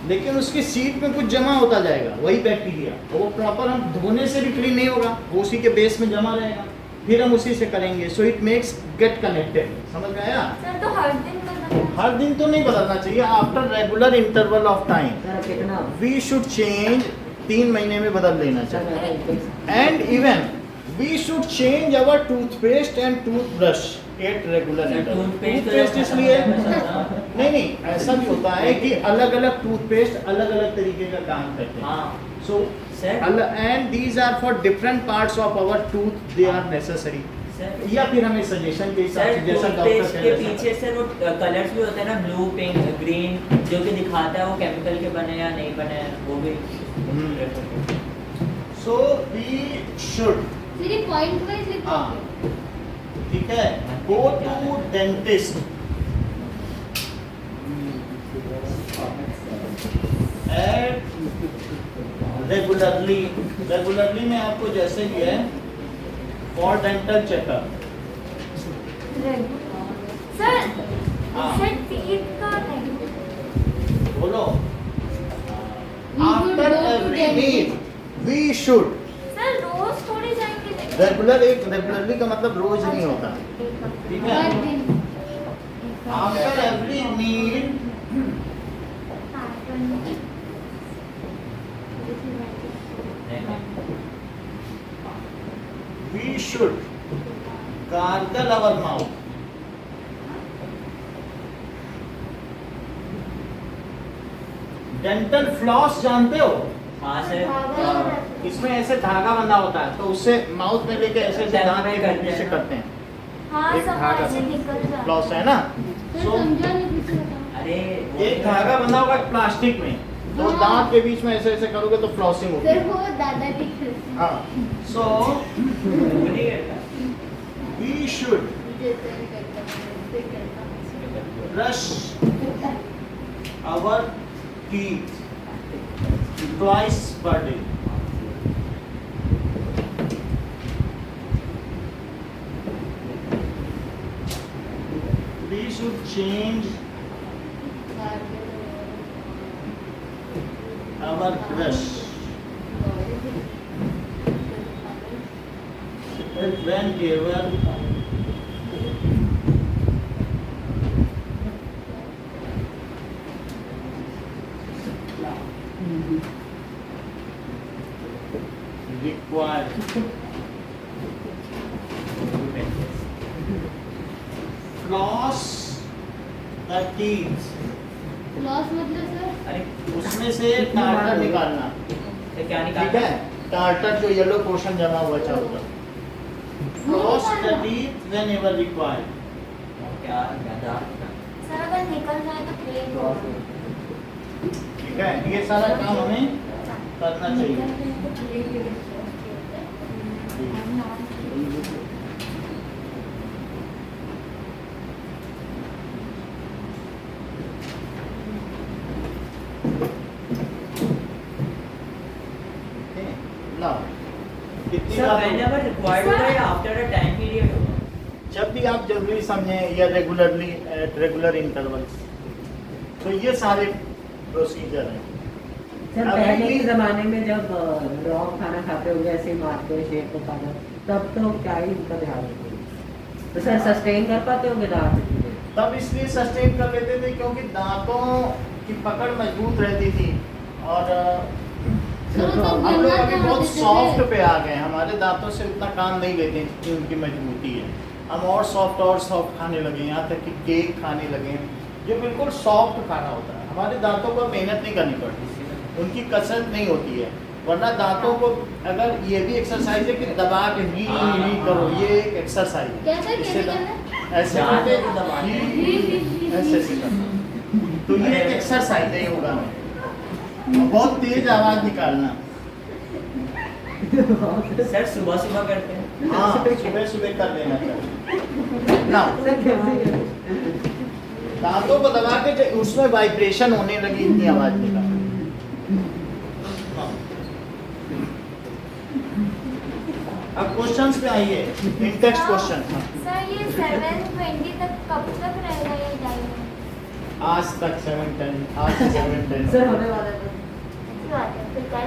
लेकिन उसकी सीट में कुछ जमा होता जाएगा, वही बैक्टीरिया, तो वो प्रॉपर हम धोने से भी क्लीन नहीं होगा, वो उसी के बेस में जमा रहेगा, फिर हम उसी से करेंगे। So it makes get connected. समझ में आया? सर तो हर दिन बदलना हर दिन तो नहीं बदलना चाहिए, after regular interval of time sir कितना वी शुड चेंज, 3 महीने में बदल लेना चाहिए। And even we should change our toothpaste and toothbrush at regular interval. Toothpaste इसलिए नहीं, ऐसा भी होता है कि अलग अलग टूथपेस्ट अलग अलग तरीके का काम करते हैं। हाँ so sir and these are for different parts of our tooth, they are necessary. Sir या फिर हमें सजेशन के हिसाब सर से जैसा टूथपेस्ट डॉक्टर के कहे पीछे सर वो कलर्स भी होते हैं ना, ब्लू, पिंक, ग्रीन, जो कि दिखाता है वो केमिकल के बने या नहीं बने, वो भी सो वी शुड, सिर्फ पॉइंट वाइज लिखो। हाँ ठीक है, go to dentist at regularly. Regularly में आपको जैसे भी है फॉर डेंटल चेकअप। सर हाँ। सर टीथ का नहीं बोलो, We should after go to every dentist. Meal we should. Sir रोज थोड़ी जाएंगे रेगुलर, एक रेगुलरली का मतलब रोज नहीं होता, ठीक है? हर दिन after every meal we should gargle our mouth. Dental floss जानते हो? हाँ सर इसमें ऐसे धागा बंधा होता है, तो उससे माउथ में लेके ऐसे ऐसे दांत के बीच से करते हैं। हाँ एक धागा समझ निकल जाता फ्लॉस है ना? सर सो समझा नहीं, पीछे बताओ। अरे एक धागा बंधा होगा प्लास्टिक में, तो हाँ। दांत के बीच में ऐसे ऐसे करोगे तो फ्लॉसिंग होगी। सर वो दादा भी करते हैं। हाँ, सो नहीं करता वी शुड जैसे भी करता हूँ, वैसे करता हूँ। brush our teeth twice per day. We should change our brush whenever required. Floss the teeth. Floss मतलब सर अरे उसमें से टार्टर निकालना, तो क्या ठीक निकालना है? टार्टर जो येलो पोर्शन जमा हुआ चारों तरफ। Floss the teeth whenever required. क्या ज्यादा सर अगर निकल जाए तो प्लेन होगा ठीक है, ये सारा काम हमें करना चाहिए। Now, कितनी सर बार whenever required होगा या after a time period होगा? जब भी आप जरूरी समझें या रेगुलरली एट रेगुलर इंटरवल्स, तो ये सारे प्रोसीजर हैं। सर अब पहले भी- के जमाने में जब रॉ खाना खाते होंगे ऐसे ही मारते शेर को खाना, तब तो क्या ही उनका ध्यान रखते, तो सर सस्टेन कर पाते होंगे दांत? तब इसलिए सस्टेन कर लेते थे क्योंकि दांतों की पकड़ मजबूत रहती थी, और सर तो हम गिरना लोग अभी कहाँ बहुत देते थे? सॉफ्ट पे आ गए, हमारे दांतों से उतना काम नहीं लेते हैं जितनी उनकी मजबूती है। हम और सॉफ्ट खाने लगे, यहाँ तक कि केक खाने लगे हैं जो बिल्कुल सॉफ्ट खाना होता है। हमारे दांतों को मेहनत नहीं करनी पड़ती, उनकी कसरत नहीं होती है। वरना दांतों को अगर ये भी एक्सरसाइज है कि दबा के ही करो, ये एक एक्सरसाइज है। कैसे इससे कैसे दा- करना ऐसे दांतों करके को दबा के। ऐसे ऐसे करना, तो ये एक एक्सरसाइज है योगा में। और बहुत तेज आवाज निकालना। सर सुबह सुबह करते हैं। हाँ, सुबह सुबह कर लेना चाहिए ना। सर कैसे दांतों को दबा के जब उसमें वाइब्रेशन होने लगी, इतनी आवाज निकाल। अब क्वेश्चंस पे आइए, इंटेक्स्ट क्वेश्चन। सर ये 7:20 तक कब तक रहेगा ये टाइम? आज तक 7-10 आज 7-10 सर होने वाला है अच्छी बात है फिर कल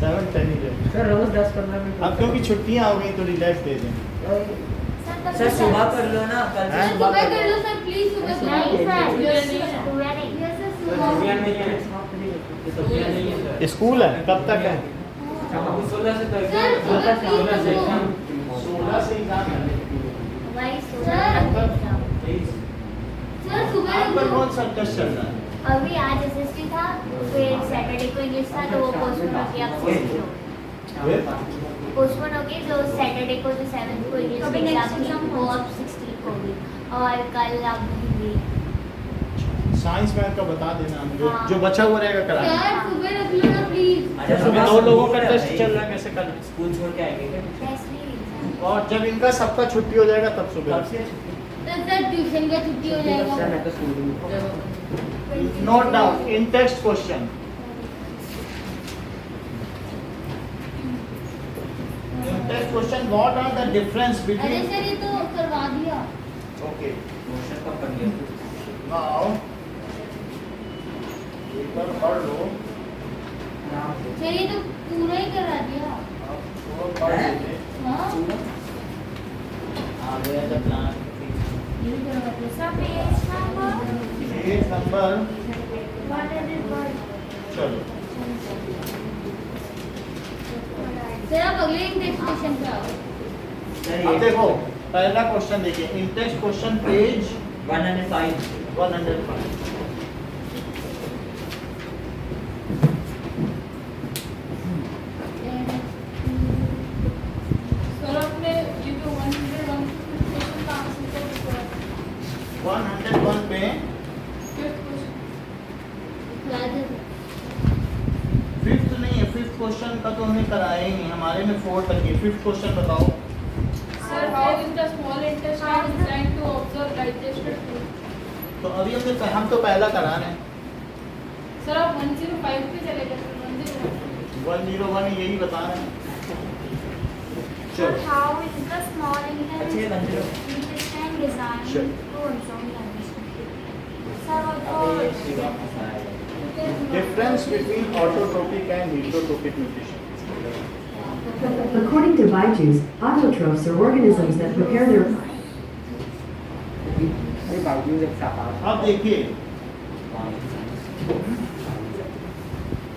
7-10 ही रहे। सर रोज 10-15 मिनट अब क्योंकि छुट्टियां हो गई तो रिलैक्स दे दें। सर सुबह कर लो ना, कल से हैं? सुबह सुबह कर कर लो। लो सर प्लीज सुबह कर नहीं लो। Sir Yes, sir. पूरा नहीं Yes, sir, तो सुबह। छुट्टियां नहीं है, छुट्टियां नहीं है सर। स्कूल है कब तक है? 16 से तो सर, एग्जाम, सुबह 16 से please एग्जाम। 16 से एग्जाम है। वही सर। तेईस। सर सुबह आप पर कर लो। कौन सा टेस्ट चल रहा है? अभी आज एसएसटी था, फिर सैटरडे को इंग्लिश था तो वो पोस्टपोन हो गया। पोस्टपोन हो गई तो सैटरडे को जो 7th को इंग्लिश अभी एग्जाम next थी exam वो अब 16 को हुई और कल अब हिंदी। साइंस मैथ का बता देना, जो हाँ। जो बचा हुआ रहेगा करा देना। सर सुबह रख लो ना प्लीज। अच्छा, अभी सुबह 2 लोगों का स्कूल टेस्ट है, चल रहा है, कैसे करना? स्कूल छोड़ के आएंगे क्या? टेस्ट नहीं एग्जाम। और जब इनका सबका छुट्टी हो जाएगा तब सुबह। कब से छुट्टी? सर ट्यूशन का छुट्टी हो सर जाएगा। मैं तो स्कूल में note down in text question. In text question what are the difference अरे बिटवीन सर ये तो करवा दिया। ओके मोशन कब कर लिया? नाउ एक बार पढ़ लो। सर ये तो पूरा ही करा दिया। आप थोड़ा पढ़ लीजिए। हाँ आ गया जब प्लान। ये करवा दिया। सब पेज नंबर पेज नंबर 101। चलो सर आप अगले इंडेक्स क्वेश्चन पे आओ। सर अब ये देखो पहला क्वेश्चन देखिए, इन टेक्स्ट क्वेश्चन पेज 105। 105। सर आपने ये जो 101 क्वेश्चन का आंसर तो 101 पे फिफ्थ नहीं है, फिफ्थ क्वेश्चन का तो हमने कराया ही नहीं, हमारे में 4 तक है। फिफ्थ क्वेश्चन बताओ। Sir how is the small intestine design to observe digested food. तो अभी हम तो पहला करा रहे हैं। सर आप 105 पे चले गए। 101 101 यही बता रहे हैं। So चलो how is the small अच्छे intestine designed Sure. to absorb nutrition? Sir, अबे ये also शिवा फंसा है। Difference between autotropic and heterotropic nutrition. According to Byju's, autotrophs are organisms that prepare their अरे बावजूद एक साफ अब देखिए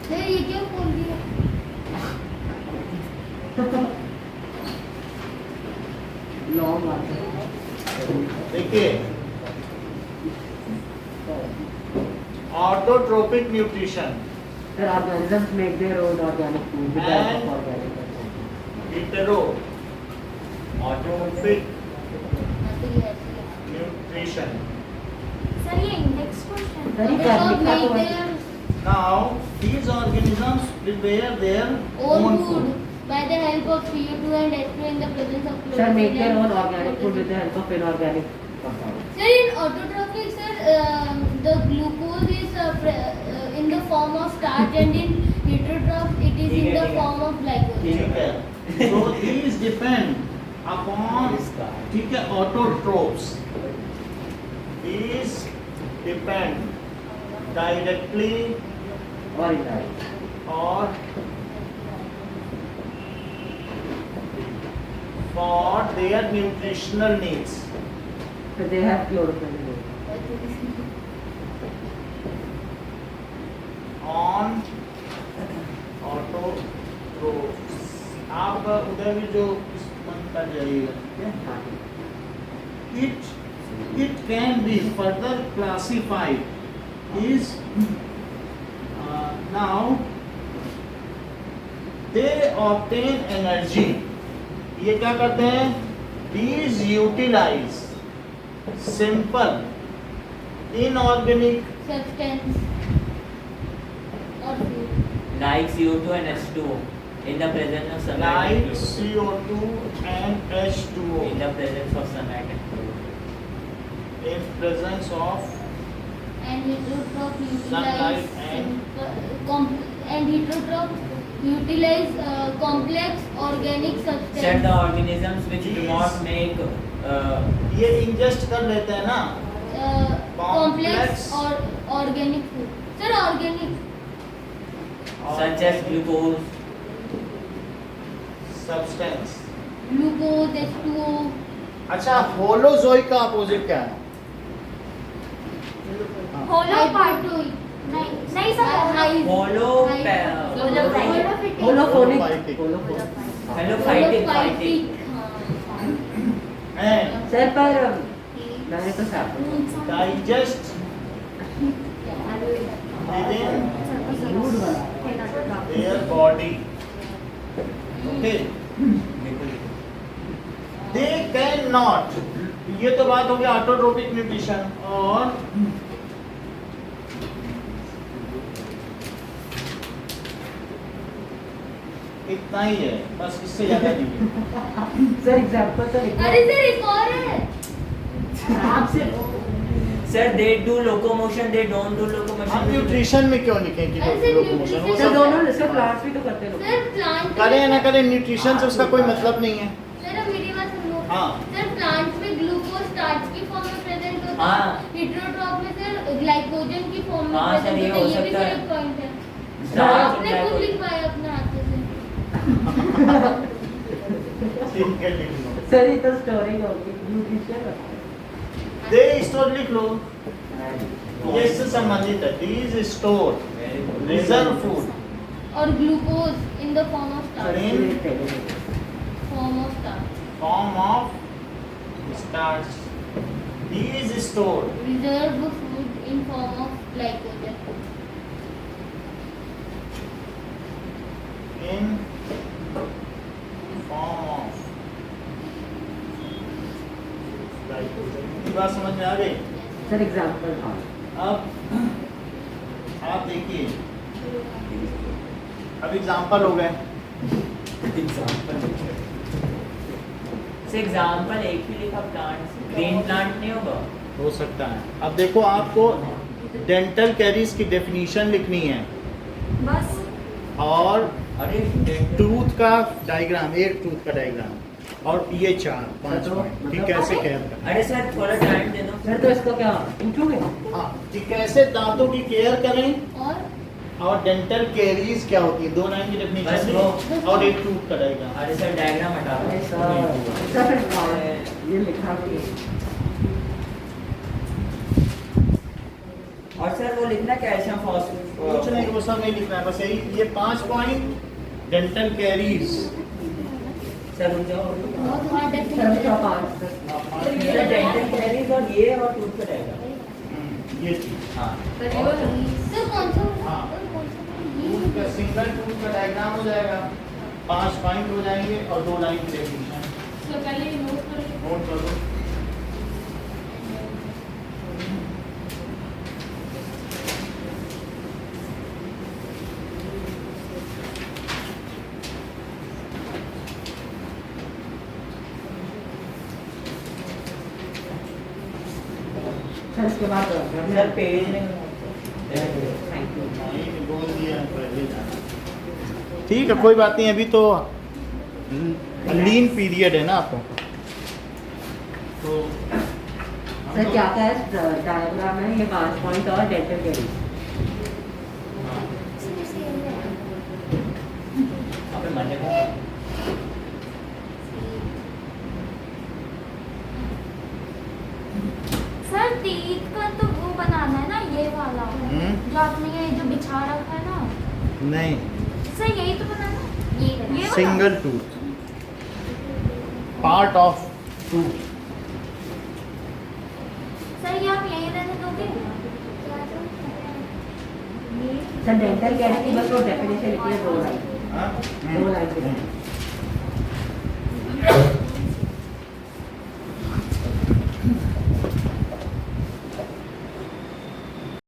सर ये क्यों खोल दिया? लॉन्ग देखिए autotrophic nutrition sir organisms make their own organic food with the help of organic heterotropic तो ये ऐसे है। nutrition. sir ये index question Sir, ये They don't लिखा तो make है। their Now these organisms prepare their own own food food. by the help of CO2 and H2 in the presence of Sir, make their chlorophyll own and organic food with the help of inorganic compounds. Sir, in autotrophic, sir, the glucose is in the form of starch, and in heterotroph, it is in the form of glycose. ठीक है. So these depend upon ठीक है autotrophs. These depend directly Or indirect. or for their nutritional needs. So they have chlorophyll in it. On autotrophs. आप उधर भी जो इस मन का जाइएगा, ठीक है? It can be further classified is now they obtain energy. ये क्या करते हैं? These utilize simple inorganic Substance or food. Like CO2 and H2O in the presence of sunlight like and fluid. CO2 and H2O In the presence of sunlight and fluid. in presence of And heterotroph Sunlight utilize and- and heterotroph utilize complex organic Said substance. the organisms which do not make ये ingest कर लेते हैं ना, complex or organic food. Sir, organic. such as glucose. Substance. Glucose, H2O. अच्छा, holozoic का opposite क्या है? होलो part नहीं नहीं सर होलोफोनिक Holophytic। हेलोफाइटिक And सर पर मैंने तो साफ digest within their body. Okay. They cannot. ये तो बात हो गई ऑटोट्रोपिक न्यूट्रिशन। और इतना ही है, बस इससे ज्यादा नहीं है। सर एग्जांपल तो अरे सर एक और है। आपसे sir they do locomotion they don't do हम लोकोमोशन न्यूट्रिशन में क्यों लिखें कि ऐसे लोकोमोशन? वो सर सब दोनों सर प्लांट्स भी तो करते हैं लोग सर प्लांट करें या ना करें, न्यूट्रिशन से उसका कोई मतलब नहीं है। सर अब मेरी बात सुनो। हाँ। सर प्लांट में ग्लूकोज स्टार्च की फॉर्म में प्रेजेंट होता है। हाँ। हेटेरोट्रॉफ में सर ग्लाइकोजन की फॉर्म में हाँ, सर, प्रेजेंट ये होता है। हो ये भी सकता सर है। एक पॉइंट है। Starch आपने और खुद glycogen। लिखवाया अपने हाथों से। ठीक है, लिख लो। सर ये तो स्टोरी होगी न्यूट्रिशन दे स्टोर लिख लो, ये इससे संबंधित है। दीज स्टोर रिजर्व फूड और glucose in the form of starch. in form of starch. form of starch. These stored reserve food in form of glycogen. in form of glycogen. ये बात समझ में आ गई? सर एग्जांपल हाँ अब आप देखिए, अब एग्जाम्पल हो गए। से एग्जांपल एक ही लिखा प्लांट ग्रीन प्लांट नहीं होगा। हो सकता है। अब देखो, आपको डेंटल कैरीज की डेफिनेशन लिखनी है बस और अरे टूथ का डायग्राम, एक टूथ का डायग्राम, और ये 4-5 तो पॉइंट कि कैसे केयर करना अरे सर थोड़ा टाइम दे दो। सर तो इसको क्या पूछोगे हाँ, कि कैसे दांतों की केयर करें और डेंटल कैरीज क्या होती है। 2 लाइन की बस डेफिनेशन वो। और एक टूथ का डायग्राम। अरे सर डायग्राम हटा दो। अरे सर ये लिखा भी है। और सर वो लिखना कैल्शियम कुछ फॉस्फेट। नहीं, वो सब नहीं लिखना है, बस यही ये 5 पॉइंट डेंटल कैरीज। सर रुक जाओ। बहुत हार्ड सर है। क्या पाँच सर डेंटल कैरीज और ये और टूथ का डायग्राम। ये चीज। हाँ सर कौन सा? हाँ। कौन सा? टूथ का सिंगल टूथ का डायग्राम हो जाएगा, 5 पॉइंट हो जाएंगे और 2 लाइन की डेफिनेशन। तो पहले ये नोट कर नोट कर लो। सर इसके बाद सर पेज नहीं थैंक यू नहीं, बोल दिया पहले जाना। ठीक है, कोई बात नहीं, अभी तो लीन पीरियड है ना आपको। तो सर क्या क्या है डायग्राम है ये 5 पॉइंट और डेंटल कैरीज अबे मरने को। सर टीथ का तो वो बनाना है ना ये वाला जो आपने ये जो बिछा रखा है ना। नहीं, सर यही तो बनाना ये वाला? Single tooth, part of tooth. Sir ये आप यही रहने दोगे? सर डेंटल कैरीज की बस वो डेफिनेशन लिखी है 2 लाइन हाँ? 2 लाइन की